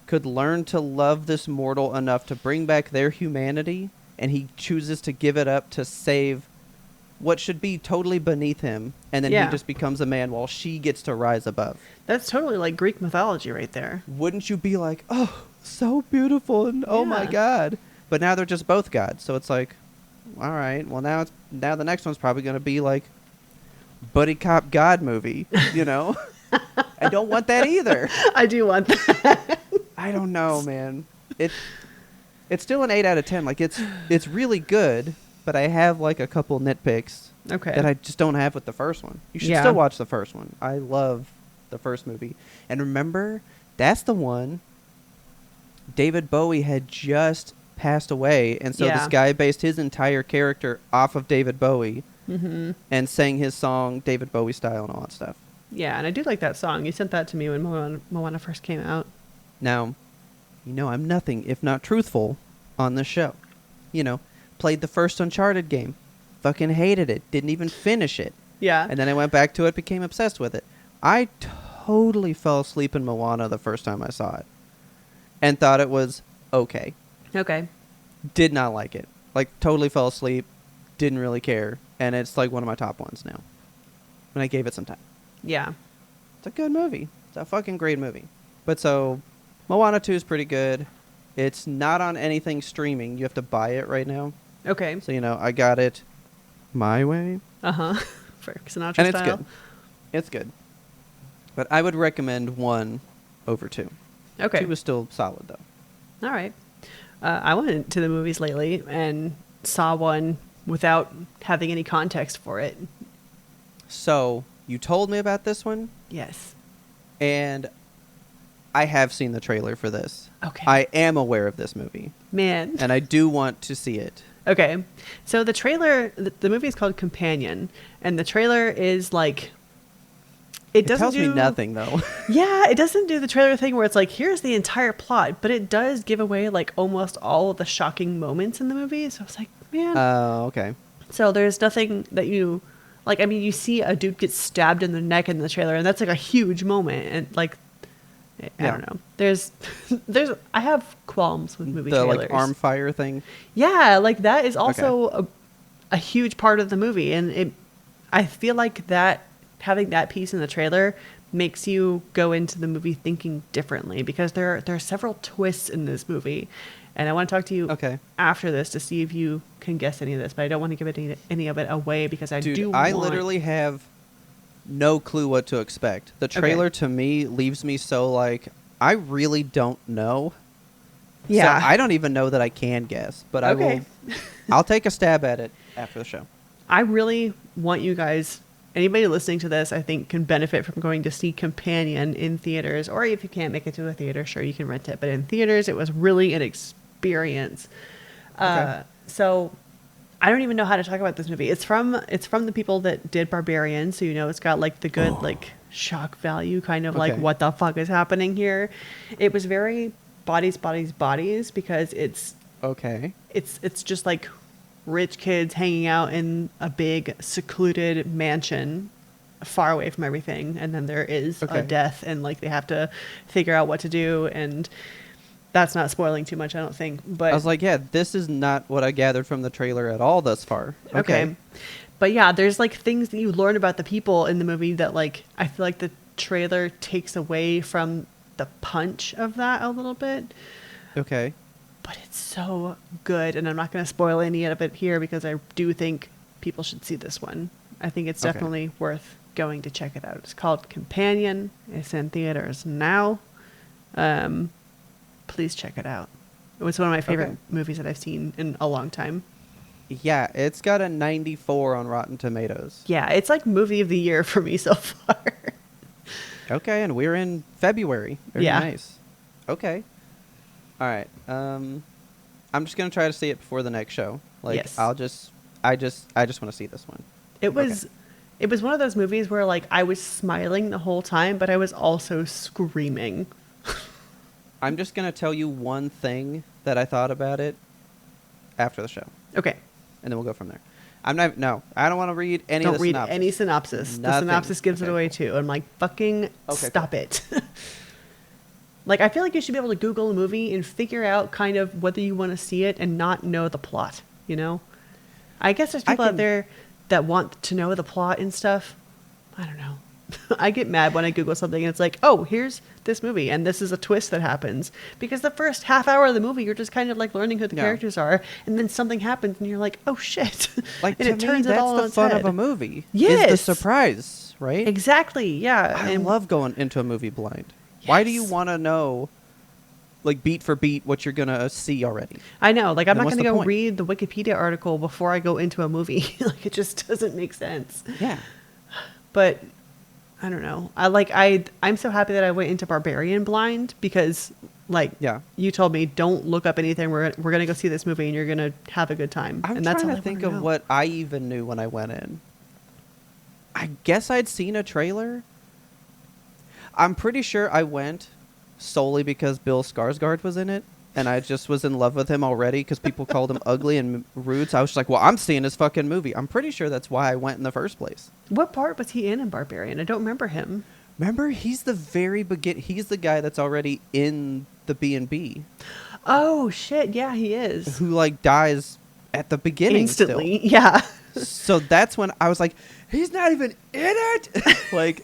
Speaker 2: could learn to love this mortal enough to bring back their humanity, and he chooses to give it up to save what should be totally beneath him, and then he just becomes a man while she gets to rise above.
Speaker 1: That's totally like Greek mythology right there.
Speaker 2: Wouldn't you be like, oh, so beautiful, and oh my god. But now they're just both gods, so it's like, all right, well now the next one's probably going to be like buddy cop god movie, you know? I don't want that either.
Speaker 1: I do want that.
Speaker 2: I don't know, man. It's still an 8 out of 10. Like, it's really good, but I have like a couple nitpicks
Speaker 1: Okay.
Speaker 2: that I just don't have with the first one. You should
Speaker 1: Yeah.
Speaker 2: still watch the first one. I love the first movie. And remember, that's the one David Bowie had just passed away, and so this guy based his entire character off of David Bowie and sang his song David Bowie style and all that stuff.
Speaker 1: Yeah, and I do like that song. You sent that to me when Moana first came out.
Speaker 2: Now, you know I'm nothing if not truthful on this show. You know, played the first Uncharted game. Fucking hated it. Didn't even finish it.
Speaker 1: Yeah.
Speaker 2: And then I went back to it, became obsessed with it. I totally fell asleep in Moana the first time I saw it. And thought it was okay.
Speaker 1: Okay.
Speaker 2: Did not like it. Like, totally fell asleep. Didn't really care. And it's like one of my top ones now. And I gave it some time.
Speaker 1: Yeah.
Speaker 2: It's a good movie. It's a fucking great movie. But so, Moana 2 is pretty good. It's not on anything streaming. You have to buy it right now.
Speaker 1: Okay.
Speaker 2: So, you know, I got it my way.
Speaker 1: Uh-huh. For Sinatra
Speaker 2: And it's
Speaker 1: style.
Speaker 2: good. It's good. But I would recommend 1 over 2.
Speaker 1: Okay.
Speaker 2: 2 was still solid, though.
Speaker 1: All right. I went to the movies lately and saw one without having any context for it.
Speaker 2: So, you told me about this one,
Speaker 1: Yes.
Speaker 2: and I have seen the trailer for this.
Speaker 1: Okay.
Speaker 2: I am aware of this movie,
Speaker 1: Man.
Speaker 2: and I do want to see it.
Speaker 1: Okay. So the trailer, the movie is called Companion, and the trailer is like, it doesn't
Speaker 2: tells me
Speaker 1: do
Speaker 2: nothing, though.
Speaker 1: Yeah, it doesn't do the trailer thing where it's like, here's the entire plot, but it does give away like almost all of the shocking moments in the movie. So I was like, man.
Speaker 2: Oh, okay.
Speaker 1: So there's nothing that you like. I mean, you see a dude get stabbed in the neck in the trailer, and that's like a huge moment. And like, I don't know. There's I have qualms with movie
Speaker 2: The
Speaker 1: trailers.
Speaker 2: like arm fire thing.
Speaker 1: Yeah, like that is also a huge part of the movie, and I feel like that having that piece in the trailer makes you go into the movie thinking differently, because there are several twists in this movie, and I want to talk to you after this to see if you can guess any of this, but I don't want to give any of it away because I
Speaker 2: Dude, I literally have no clue what to expect. The trailer to me leaves me so like, I really don't know.
Speaker 1: Yeah.
Speaker 2: So I don't even know that I can guess, but I will. I'll take a stab at it after the show.
Speaker 1: I really want you guys, anybody listening to this, I think can benefit from going to see Companion in theaters, or if you can't make it to a theater, sure, you can rent it. But in theaters, it was really an experience. So I don't even know how to talk about this movie. It's from the people that did Barbarian, so you know it's got like the good like shock value, kind of like what the fuck is happening here. It was very bodies, because it's just like rich kids hanging out in a big secluded mansion far away from everything, and then there is a death, and like they have to figure out what to do, and that's not spoiling too much, I don't think. But
Speaker 2: I was like, yeah, this is not what I gathered from the trailer at all thus far. Okay.
Speaker 1: But yeah, there's like things that you learn about the people in the movie that like I feel like the trailer takes away from the punch of that a little bit.
Speaker 2: Okay.
Speaker 1: But it's so good, and I'm not going to spoil any of it here because I do think people should see this one. I think it's definitely worth going to check it out. It's called Companion. It's in theaters now. Please check it out. It was one of my favorite movies that I've seen in a long time.
Speaker 2: Yeah, it's got a 94 on Rotten Tomatoes.
Speaker 1: Yeah, it's like movie of the year for me so far.
Speaker 2: Okay, and we're in February. Very nice. Okay. All right. I'm just gonna try to see it before the next show. Like, I just want to see this one.
Speaker 1: It was one of those movies where like I was smiling the whole time, but I was also screaming.
Speaker 2: I'm just gonna tell you one thing that I thought about it after the show.
Speaker 1: Okay.
Speaker 2: And then we'll go from there. I don't want to read any
Speaker 1: Don't
Speaker 2: of the
Speaker 1: read
Speaker 2: synopsis.
Speaker 1: any synopsis.
Speaker 2: Nothing.
Speaker 1: The synopsis gives it away too. I'm like, fucking stop it. Like, I feel like you should be able to Google a movie and figure out kind of whether you want to see it and not know the plot, you know? I guess there's people out there that want to know the plot and stuff. I don't know. I get mad when I Google something and it's like, oh, here's this movie and this is a twist that happens. Because the first half hour of the movie, you're just kind of like learning who the characters are, and then something happens and you're like, oh shit.
Speaker 2: Like,
Speaker 1: and
Speaker 2: to
Speaker 1: it turns
Speaker 2: me,
Speaker 1: it all
Speaker 2: that's
Speaker 1: on
Speaker 2: the
Speaker 1: its
Speaker 2: fun
Speaker 1: head.
Speaker 2: of a movie.
Speaker 1: Yes.
Speaker 2: Is the surprise, right?
Speaker 1: Exactly, yeah.
Speaker 2: I love going into a movie blind. Yes. Why do you want to know like beat for beat what you're gonna see already.
Speaker 1: I know. Like, I'm
Speaker 2: Then
Speaker 1: not
Speaker 2: what's
Speaker 1: going to
Speaker 2: the
Speaker 1: go
Speaker 2: point?
Speaker 1: read the Wikipedia article before I go into a movie. Like, it just doesn't make sense.
Speaker 2: Yeah.
Speaker 1: But I don't know. I'm so happy that I went into Barbarian blind because, like,
Speaker 2: Yeah.
Speaker 1: you told me don't look up anything. We're gonna go see this movie and you're gonna have a good time.
Speaker 2: I'm
Speaker 1: and that's
Speaker 2: trying
Speaker 1: all
Speaker 2: to
Speaker 1: I
Speaker 2: think
Speaker 1: wanna
Speaker 2: of
Speaker 1: know.
Speaker 2: what I even knew when I went in. I guess I'd seen a trailer. I'm pretty sure I went solely because Bill Skarsgård was in it, and I just was in love with him already because people called him ugly and rude. So I was just like, well, I'm seeing this fucking movie. I'm pretty sure that's why I went in the first place.
Speaker 1: What part was he in Barbarian? I don't remember him.
Speaker 2: Remember, he's the very begin. He's the guy that's already in the B&B
Speaker 1: Oh shit! Yeah, he is.
Speaker 2: who like dies at the beginning
Speaker 1: Instantly. Yeah.
Speaker 2: still. So that's when I was like, he's not even in it. Like,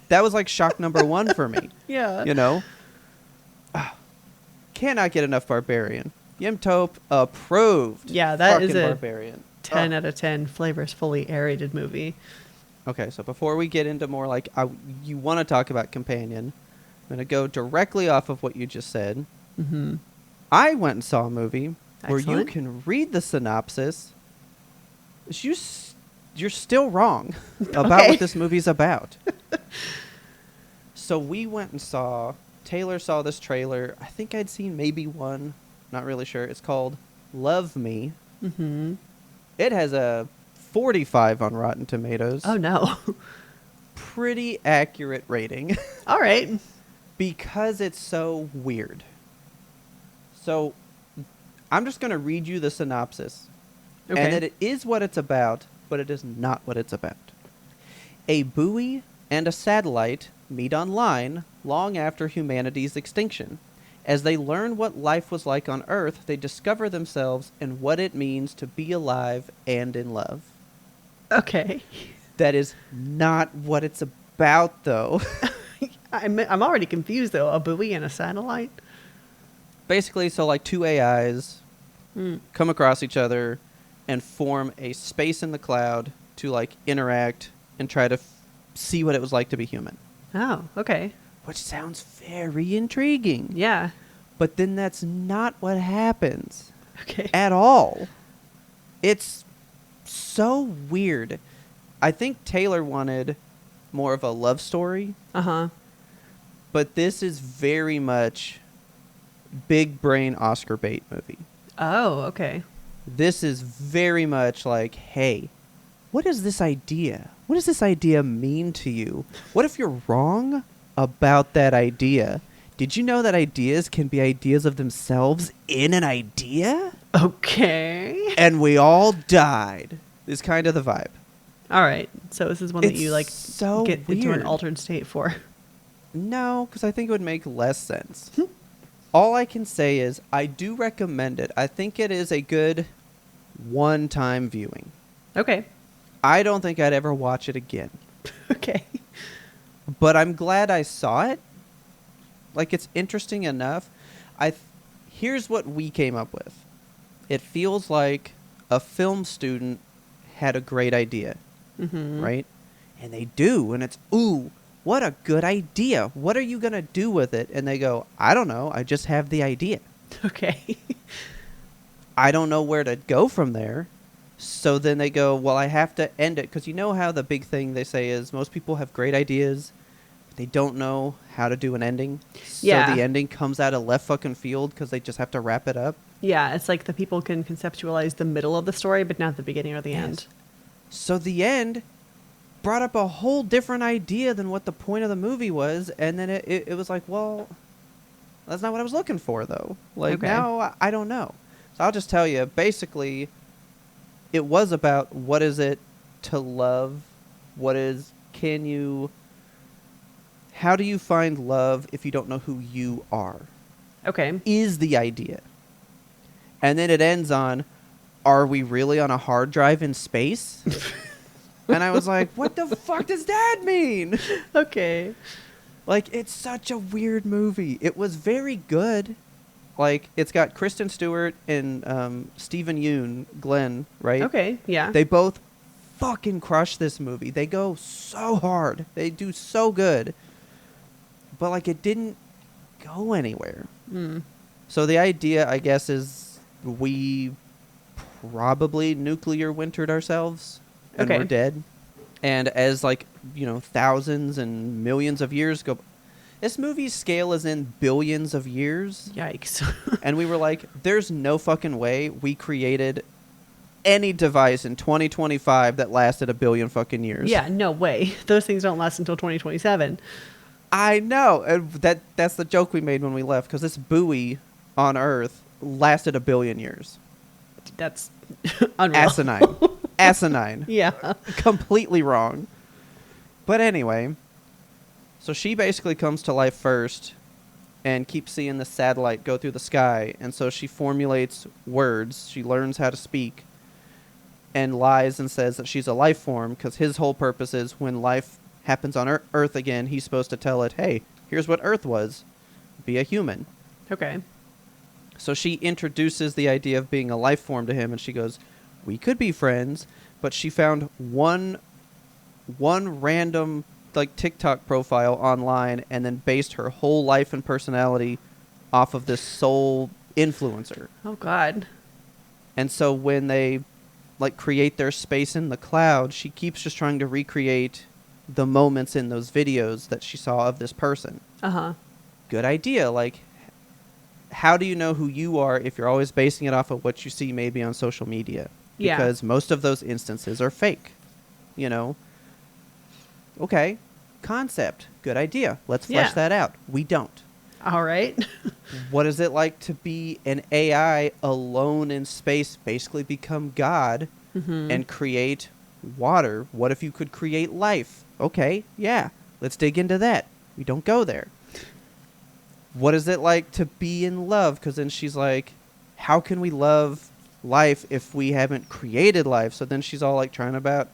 Speaker 2: that was like shock number 1 for me.
Speaker 1: Yeah.
Speaker 2: You know? Cannot get enough Barbarian. YMBToAP approved.
Speaker 1: Yeah, that is
Speaker 2: Fucking
Speaker 1: a
Speaker 2: Barbarian.
Speaker 1: 10 out of 10 flavors fully aerated movie.
Speaker 2: Okay, so before we get into more like you want to talk about companion, I'm going to go directly off of what you just said.
Speaker 1: Mm-hmm.
Speaker 2: I went and saw a movie where you
Speaker 1: Excellent.
Speaker 2: can read the synopsis. You're still wrong about
Speaker 1: Okay.
Speaker 2: what this movie's about. So we went and saw, Taylor saw this trailer. I think I'd seen maybe one, not really sure. It's called Love Me.
Speaker 1: Mm-hmm.
Speaker 2: It has a 45 on Rotten Tomatoes.
Speaker 1: Oh no.
Speaker 2: Pretty accurate rating
Speaker 1: All right.
Speaker 2: because it's so weird. So I'm just going to read you the synopsis.
Speaker 1: Okay.
Speaker 2: And it is what it's about, but it is not what it's about. A buoy and a satellite meet online long after humanity's extinction. As they learn what life was like on Earth, they discover themselves and what it means to be alive and in love.
Speaker 1: Okay.
Speaker 2: That is not what it's about, though.
Speaker 1: I'm already confused though. A buoy and a satellite.
Speaker 2: Basically, so like two AIs
Speaker 1: Mm.
Speaker 2: come across each other and form a space in the cloud to like interact and try to see what it was like to be human.
Speaker 1: Oh, okay.
Speaker 2: Which sounds very intriguing.
Speaker 1: Yeah.
Speaker 2: But then that's not what happens
Speaker 1: Okay.
Speaker 2: at all. It's so weird. I think Taylor wanted more of a love story,
Speaker 1: Uh-huh.
Speaker 2: but this is very much big brain Oscar bait movie.
Speaker 1: Oh, okay.
Speaker 2: This is very much like, hey, what is this idea? What does this idea mean to you? What if you're wrong about that idea? Did you know that ideas can be ideas of themselves in an idea?
Speaker 1: Okay.
Speaker 2: And we all died. Is kind of the vibe.
Speaker 1: All right. So this is one that
Speaker 2: It's
Speaker 1: you like
Speaker 2: so
Speaker 1: get into an
Speaker 2: weird.
Speaker 1: altered state for.
Speaker 2: No, because I think it would make less sense. All I can say is I do recommend it. I think it is a good one-time viewing.
Speaker 1: Okay.
Speaker 2: I don't think I'd ever watch it again.
Speaker 1: Okay.
Speaker 2: But I'm glad I saw it. Like, it's interesting enough. Here's what we came up with. It feels like a film student had a great idea,
Speaker 1: Mm-hmm.
Speaker 2: right? And they do, and it's, ooh, what a good idea. What are you going to do with it? And they go, I don't know. I just have the idea.
Speaker 1: Okay.
Speaker 2: I don't know where to go from there. So then they go, well, I have to end it. Because you know how the big thing they say is most people have great ideas. But they don't know how to do an ending.
Speaker 1: Yeah.
Speaker 2: So the ending comes out of left fucking field because they just have to wrap it up.
Speaker 1: Yeah, it's like the people can conceptualize the middle of the story, but not the beginning or the
Speaker 2: Yes.
Speaker 1: end.
Speaker 2: So the end brought up a whole different idea than what the point of the movie was. And then it was like, well, that's not what I was looking for, though. Like,
Speaker 1: Okay.
Speaker 2: now I don't know. So I'll just tell you, basically, it was about what is it to love? How do you find love if you don't know who you are?
Speaker 1: Okay.
Speaker 2: Is the idea. And then it ends on, are we really on a hard drive in space? And I was like, what the fuck does that mean?
Speaker 1: Okay.
Speaker 2: Like, it's such a weird movie. It was very good. Like, it's got Kristen Stewart and Stephen Yeun, Glenn, right?
Speaker 1: Okay. Yeah.
Speaker 2: They both fucking crush this movie. They go so hard. They do so good. But, like, it didn't go anywhere.
Speaker 1: Mm.
Speaker 2: So the idea, I guess, is we probably nuclear wintered ourselves and
Speaker 1: Okay.
Speaker 2: we're dead. And as, like, you know, thousands and millions of years go... This movie's scale is in billions of years.
Speaker 1: Yikes.
Speaker 2: And we were like, there's no fucking way we created any device in 2025 that lasted a billion fucking years.
Speaker 1: Yeah, no way. Those things don't last until 2027.
Speaker 2: I know. And that's the joke we made when we left, because this buoy on Earth lasted a billion years.
Speaker 1: That's unreal.
Speaker 2: Asinine. Asinine.
Speaker 1: Yeah.
Speaker 2: Completely wrong. But anyway, so she basically comes to life first and keeps seeing the satellite go through the sky. And so she formulates words. She learns how to speak and lies and says that she's a life form, because his whole purpose is when life happens on Earth again, he's supposed to tell it, hey, here's what Earth was. Be a human.
Speaker 1: Okay.
Speaker 2: So she introduces the idea of being a life form to him, and she goes, we could be friends. But she found one random, like, TikTok profile online and then based her whole life and personality off of this sole influencer.
Speaker 1: Oh, God.
Speaker 2: And so when they, like, create their space in the cloud, she keeps just trying to recreate the moments in those videos that she saw of this person.
Speaker 1: Uh-huh.
Speaker 2: Good idea. Like, how do you know who you are if you're always basing it off of what you see maybe on social media?
Speaker 1: Yeah.
Speaker 2: Because most of those instances are fake, you know? Okay, concept. Good idea. Let's flesh
Speaker 1: Yeah.
Speaker 2: that out. We don't.
Speaker 1: All right.
Speaker 2: What is it like to be an AI alone in space, basically become God, and create water? What if you could create life? Okay, yeah, let's dig into that. We don't go there. What is it like to be in love? Because then she's like, how can we love life if we haven't created life? So then she's all like trying about,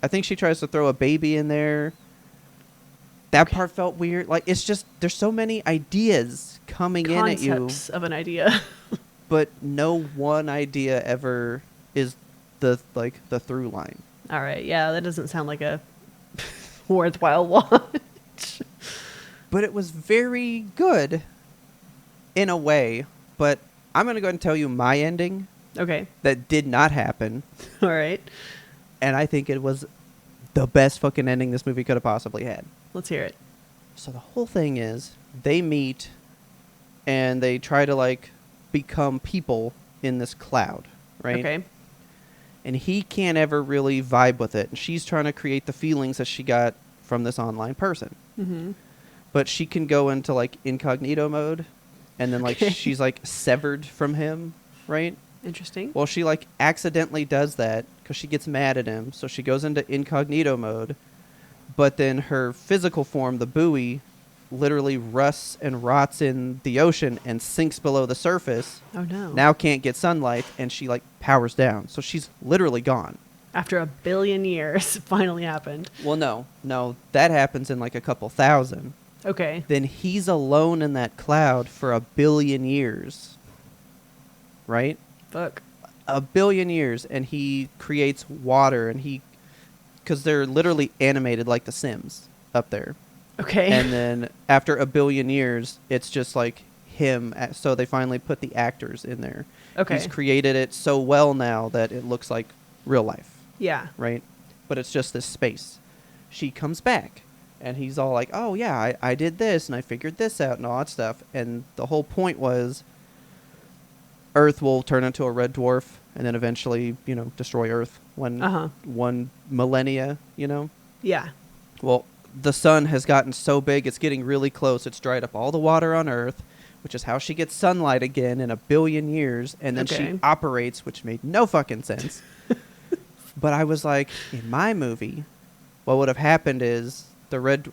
Speaker 2: I think she tries to throw a baby in there. That part felt weird. Like, it's just, there's so many ideas coming in at you,
Speaker 1: Concepts of an idea.
Speaker 2: but no one idea ever is the through line.
Speaker 1: All right. Yeah, that doesn't sound like a worthwhile watch.
Speaker 2: But it was very good in a way. But I'm going to go ahead and tell you my ending
Speaker 1: Okay.
Speaker 2: that did not happen.
Speaker 1: All right.
Speaker 2: And I think it was the best fucking ending this movie could have possibly had.
Speaker 1: Let's hear it.
Speaker 2: So the whole thing is they meet and they try to, like, become people in this cloud, right?
Speaker 1: Okay.
Speaker 2: And he can't ever really vibe with it. And she's trying to create the feelings that she got from this online person.
Speaker 1: Mm-hmm.
Speaker 2: But she can go into, like, incognito mode. And then, like,
Speaker 1: Okay.
Speaker 2: she's, like, severed from him, right?
Speaker 1: Interesting.
Speaker 2: Well, she, like, accidentally does that because she gets mad at him. So she goes into incognito mode. But then her physical form, the buoy, literally rusts and rots in the ocean and sinks below the surface.
Speaker 1: Oh, no.
Speaker 2: Now can't get sunlight, and she, like, powers down. So she's literally gone.
Speaker 1: After a billion years, it finally happened.
Speaker 2: Well, no. That happens in, like, a couple thousand.
Speaker 1: Okay.
Speaker 2: Then he's alone in that cloud for a billion years. Right?
Speaker 1: Fuck.
Speaker 2: A billion years, and he creates water, and he... Because they're literally animated like The Sims up there.
Speaker 1: Okay.
Speaker 2: And then after a billion years, it's just like him. So they finally put the actors in there.
Speaker 1: Okay.
Speaker 2: He's created it so well now that it looks like real life,
Speaker 1: Yeah.
Speaker 2: right? But it's just this space. She comes back, and he's all like, oh, yeah, I did this, and I figured this out, and all that stuff. And the whole point was Earth will turn into a red dwarf, and then eventually, you know, destroy Earth when one millennia, you know?
Speaker 1: Yeah.
Speaker 2: Well, the sun has gotten so big, it's getting really close. It's dried up all the water on Earth, which is how she gets sunlight again in a billion years. And then
Speaker 1: Okay.
Speaker 2: she operates, which made no fucking sense. But I was like, in my movie, what would have happened is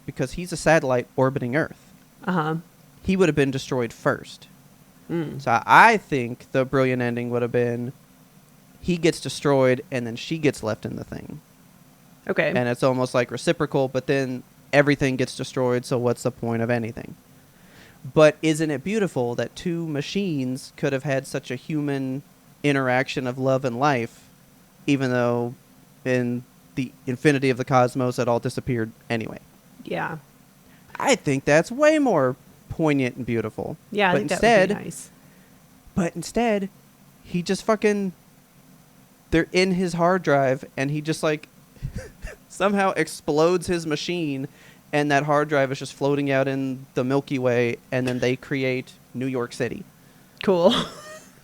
Speaker 2: because he's a satellite orbiting Earth,
Speaker 1: Uh-huh.
Speaker 2: he would have been destroyed first.
Speaker 1: Mm.
Speaker 2: So I think the brilliant ending would have been he gets destroyed and then she gets left in the thing.
Speaker 1: Okay.
Speaker 2: And it's almost like reciprocal, but then everything gets destroyed, so what's the point of anything? But isn't it beautiful that two machines could have had such a human interaction of love and life, even though in the infinity of the cosmos it all disappeared anyway?
Speaker 1: Yeah.
Speaker 2: I think that's way more poignant and beautiful.
Speaker 1: Yeah, I
Speaker 2: but
Speaker 1: think
Speaker 2: instead,
Speaker 1: that would be nice.
Speaker 2: But instead, he just fucking... They're in his hard drive, and he just, like, somehow explodes his machine, and that hard drive is just floating out in the Milky Way, and then they create New York City.
Speaker 1: Cool.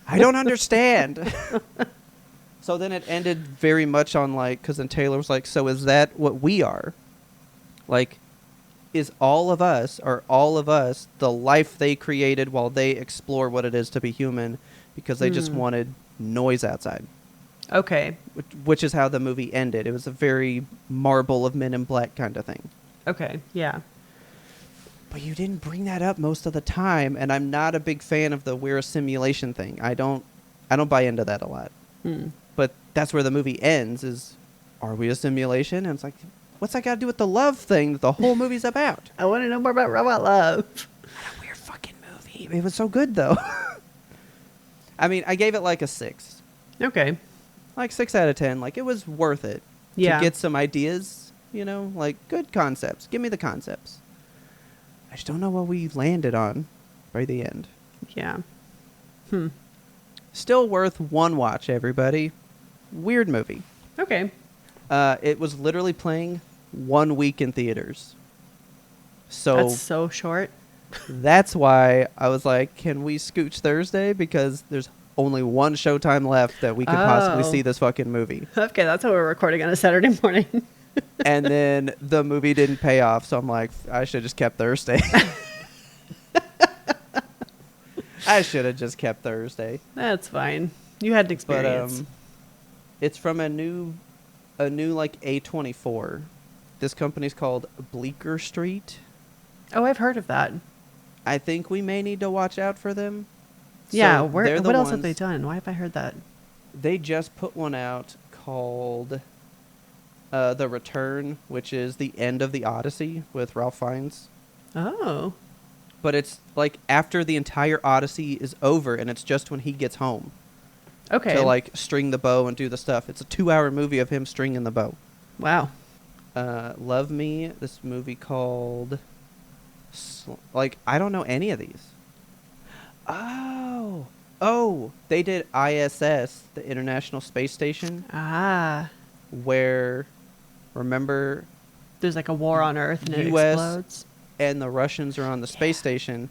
Speaker 2: I don't understand. So then it ended very much on, like, because then Taylor was like, so is that what we are? Like, is all of us the life they created while they explore what it is to be human because they just wanted noise outside?
Speaker 1: Okay.
Speaker 2: Which is how the movie ended. It was a very Marble of Men in Black kind of thing.
Speaker 1: Okay, yeah.
Speaker 2: But you didn't bring that up most of the time, and I'm not a big fan of the we're a simulation thing. I don't buy into that a lot. But that's where the movie ends, is, are we a simulation? And it's like, what's that got to do with the love thing that the whole movie's about?
Speaker 1: I want to know more about robot love.
Speaker 2: What a weird fucking movie. It was so good, though. I mean, I gave it like a 6.
Speaker 1: Okay.
Speaker 2: Like 6 out of 10. Like, it was worth it.
Speaker 1: Yeah.
Speaker 2: To get some ideas, you know, like, good concepts. Give me the concepts. I just don't know what we landed on by the end.
Speaker 1: Yeah.
Speaker 2: Still worth one watch, everybody. Weird movie.
Speaker 1: Okay.
Speaker 2: It was literally playing 1 week in theaters. So
Speaker 1: That's so short.
Speaker 2: that's why I was like, can we scooch Thursday? Because there's only one showtime left that we could possibly see this fucking movie.
Speaker 1: Okay, that's how we're recording on a Saturday morning.
Speaker 2: And then the movie didn't pay off, so I'm like, I should have just kept Thursday. I should have just kept Thursday.
Speaker 1: That's fine. You had an experience.
Speaker 2: But it's from a new like A24. This company's called Bleecker Street.
Speaker 1: Oh, I've heard of that.
Speaker 2: I think we may need to watch out for them.
Speaker 1: Yeah,
Speaker 2: So they're the
Speaker 1: what else have
Speaker 2: ones-
Speaker 1: they done? Why have I heard that?
Speaker 2: They just put one out called The Return, which is the end of the Odyssey with Ralph Fiennes.
Speaker 1: Oh.
Speaker 2: But it's like after the entire Odyssey is over, and it's just when he gets home
Speaker 1: Okay.
Speaker 2: to like string the bow and do the stuff. It's a 2-hour movie of him stringing the bow.
Speaker 1: Wow.
Speaker 2: Love Me, this movie called... like, I don't know any of these. Oh, they did ISS, the International Space Station,
Speaker 1: Ah.
Speaker 2: where, remember,
Speaker 1: There's like a war on Earth and it
Speaker 2: US
Speaker 1: explodes.
Speaker 2: and the Russians are on the space station.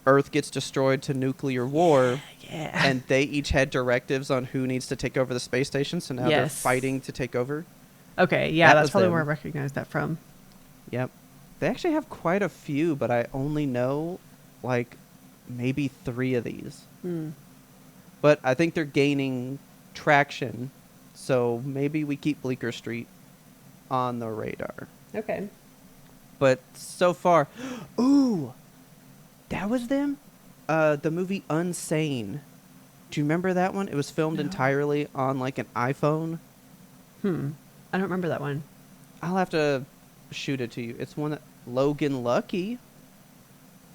Speaker 2: Earth gets destroyed to nuclear war,
Speaker 1: Yeah.
Speaker 2: and they each had directives on who needs to take over the space station, so now they're
Speaker 1: Yes.
Speaker 2: fighting to take over.
Speaker 1: Okay, yeah,
Speaker 2: That
Speaker 1: that's
Speaker 2: was
Speaker 1: probably
Speaker 2: them.
Speaker 1: where I recognize that from.
Speaker 2: Yep. They actually have quite a few, but I only know, like, maybe 3 of these. But I think they're gaining traction, so maybe we keep Bleecker Street on the radar.
Speaker 1: Okay.
Speaker 2: But so far... Ooh! That was them? The movie Unsane. Do you remember that one? It was filmed entirely on, like, an iPhone.
Speaker 1: I don't remember that one.
Speaker 2: I'll have to shoot it to you. It's one that... Logan Lucky.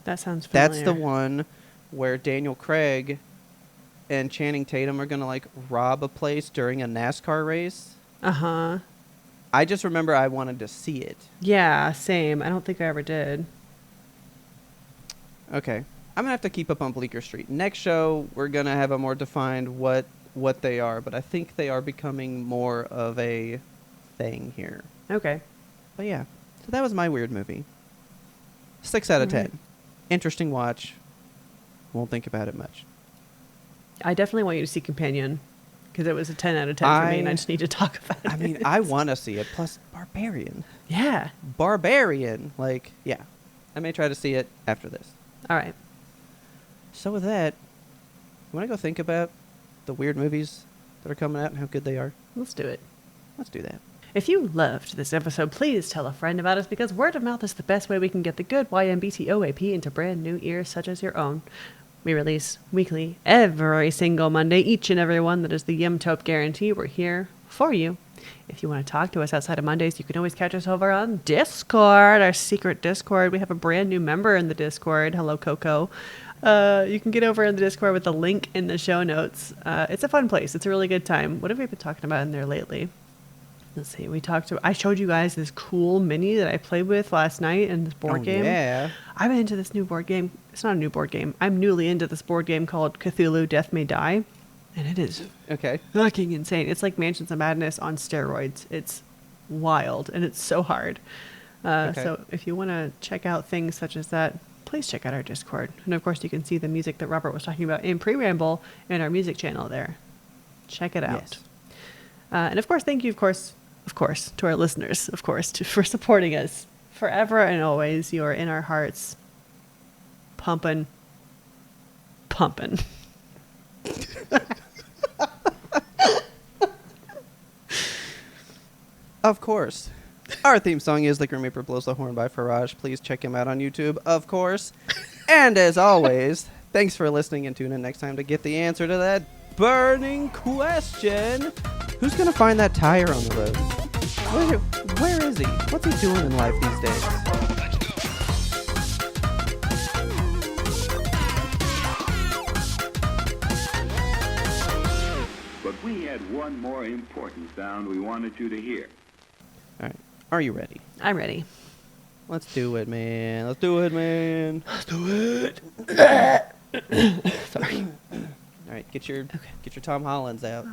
Speaker 1: That sounds familiar.
Speaker 2: That's the one where Daniel Craig and Channing Tatum are going to, like, rob a place during a NASCAR race.
Speaker 1: Uh-huh.
Speaker 2: I just remember I wanted to see it.
Speaker 1: Yeah, same. I don't think I ever did.
Speaker 2: Okay. I'm going to have to keep up on Bleecker Street. Next show, we're going to have a more defined what they are, but I think they are becoming more of a thing here.
Speaker 1: Okay.
Speaker 2: But yeah, so that was my weird movie. 6 out of 10. Interesting watch. Won't think about it much.
Speaker 1: I definitely want you to see Companion because it was a 10 out of 10 for me, and I just need to talk about it.
Speaker 2: I mean, I want to see it. Plus, Barbarian.
Speaker 1: Yeah.
Speaker 2: Barbarian. Like, yeah. I may try to see it after this.
Speaker 1: All right.
Speaker 2: So with that, you want to go think about the weird movies that are coming out and how good they are?
Speaker 1: Let's do it.
Speaker 2: Let's do that.
Speaker 1: If you loved this episode, please tell a friend about us because word of mouth is the best way we can get the good YMBToAP into brand new ears such as your own. We release weekly every single Monday, each and every one. That is the YMBToAP guarantee. We're here for you. If you want to talk to us outside of Mondays, you can always catch us over on Discord, our secret Discord. We have a brand new member in the Discord. Hello, Coco. You can get over in the Discord with the link in the show notes. It's a fun place. It's a really good time. What have we been talking about in there lately? Let's see. I showed you guys this cool mini that I played with last night in this board game.
Speaker 2: Yeah.
Speaker 1: I'm into this new board game. It's not a new board game. I'm newly into this board game called Cthulhu Death May Die. And it is fucking insane. It's like Mansions of Madness on steroids. It's wild and it's so hard. So if you want to check out things such as that, please check out our Discord. And of course, you can see the music that Robert was talking about in pre-ramble in our music channel there. Check it out.
Speaker 2: Yes.
Speaker 1: And of course, thank you, of course, to our listeners, of course, for supporting us forever and always. You are in our hearts. Pumping.
Speaker 2: Of course. Our theme song is The Grim Reaper Blows the Horn by Faraj. Please check him out on YouTube, of course. And as always, thanks for listening and tune in next time to get the answer to that burning question. Who's going to find that tire on the road? Where is he? What's he doing in life these days?
Speaker 6: But we had one more important sound we wanted you to hear.
Speaker 2: All right. Are you ready?
Speaker 1: I'm ready.
Speaker 2: Let's do it, man. Let's do it.
Speaker 1: Sorry.
Speaker 2: All right. Get your Tom Hollands out.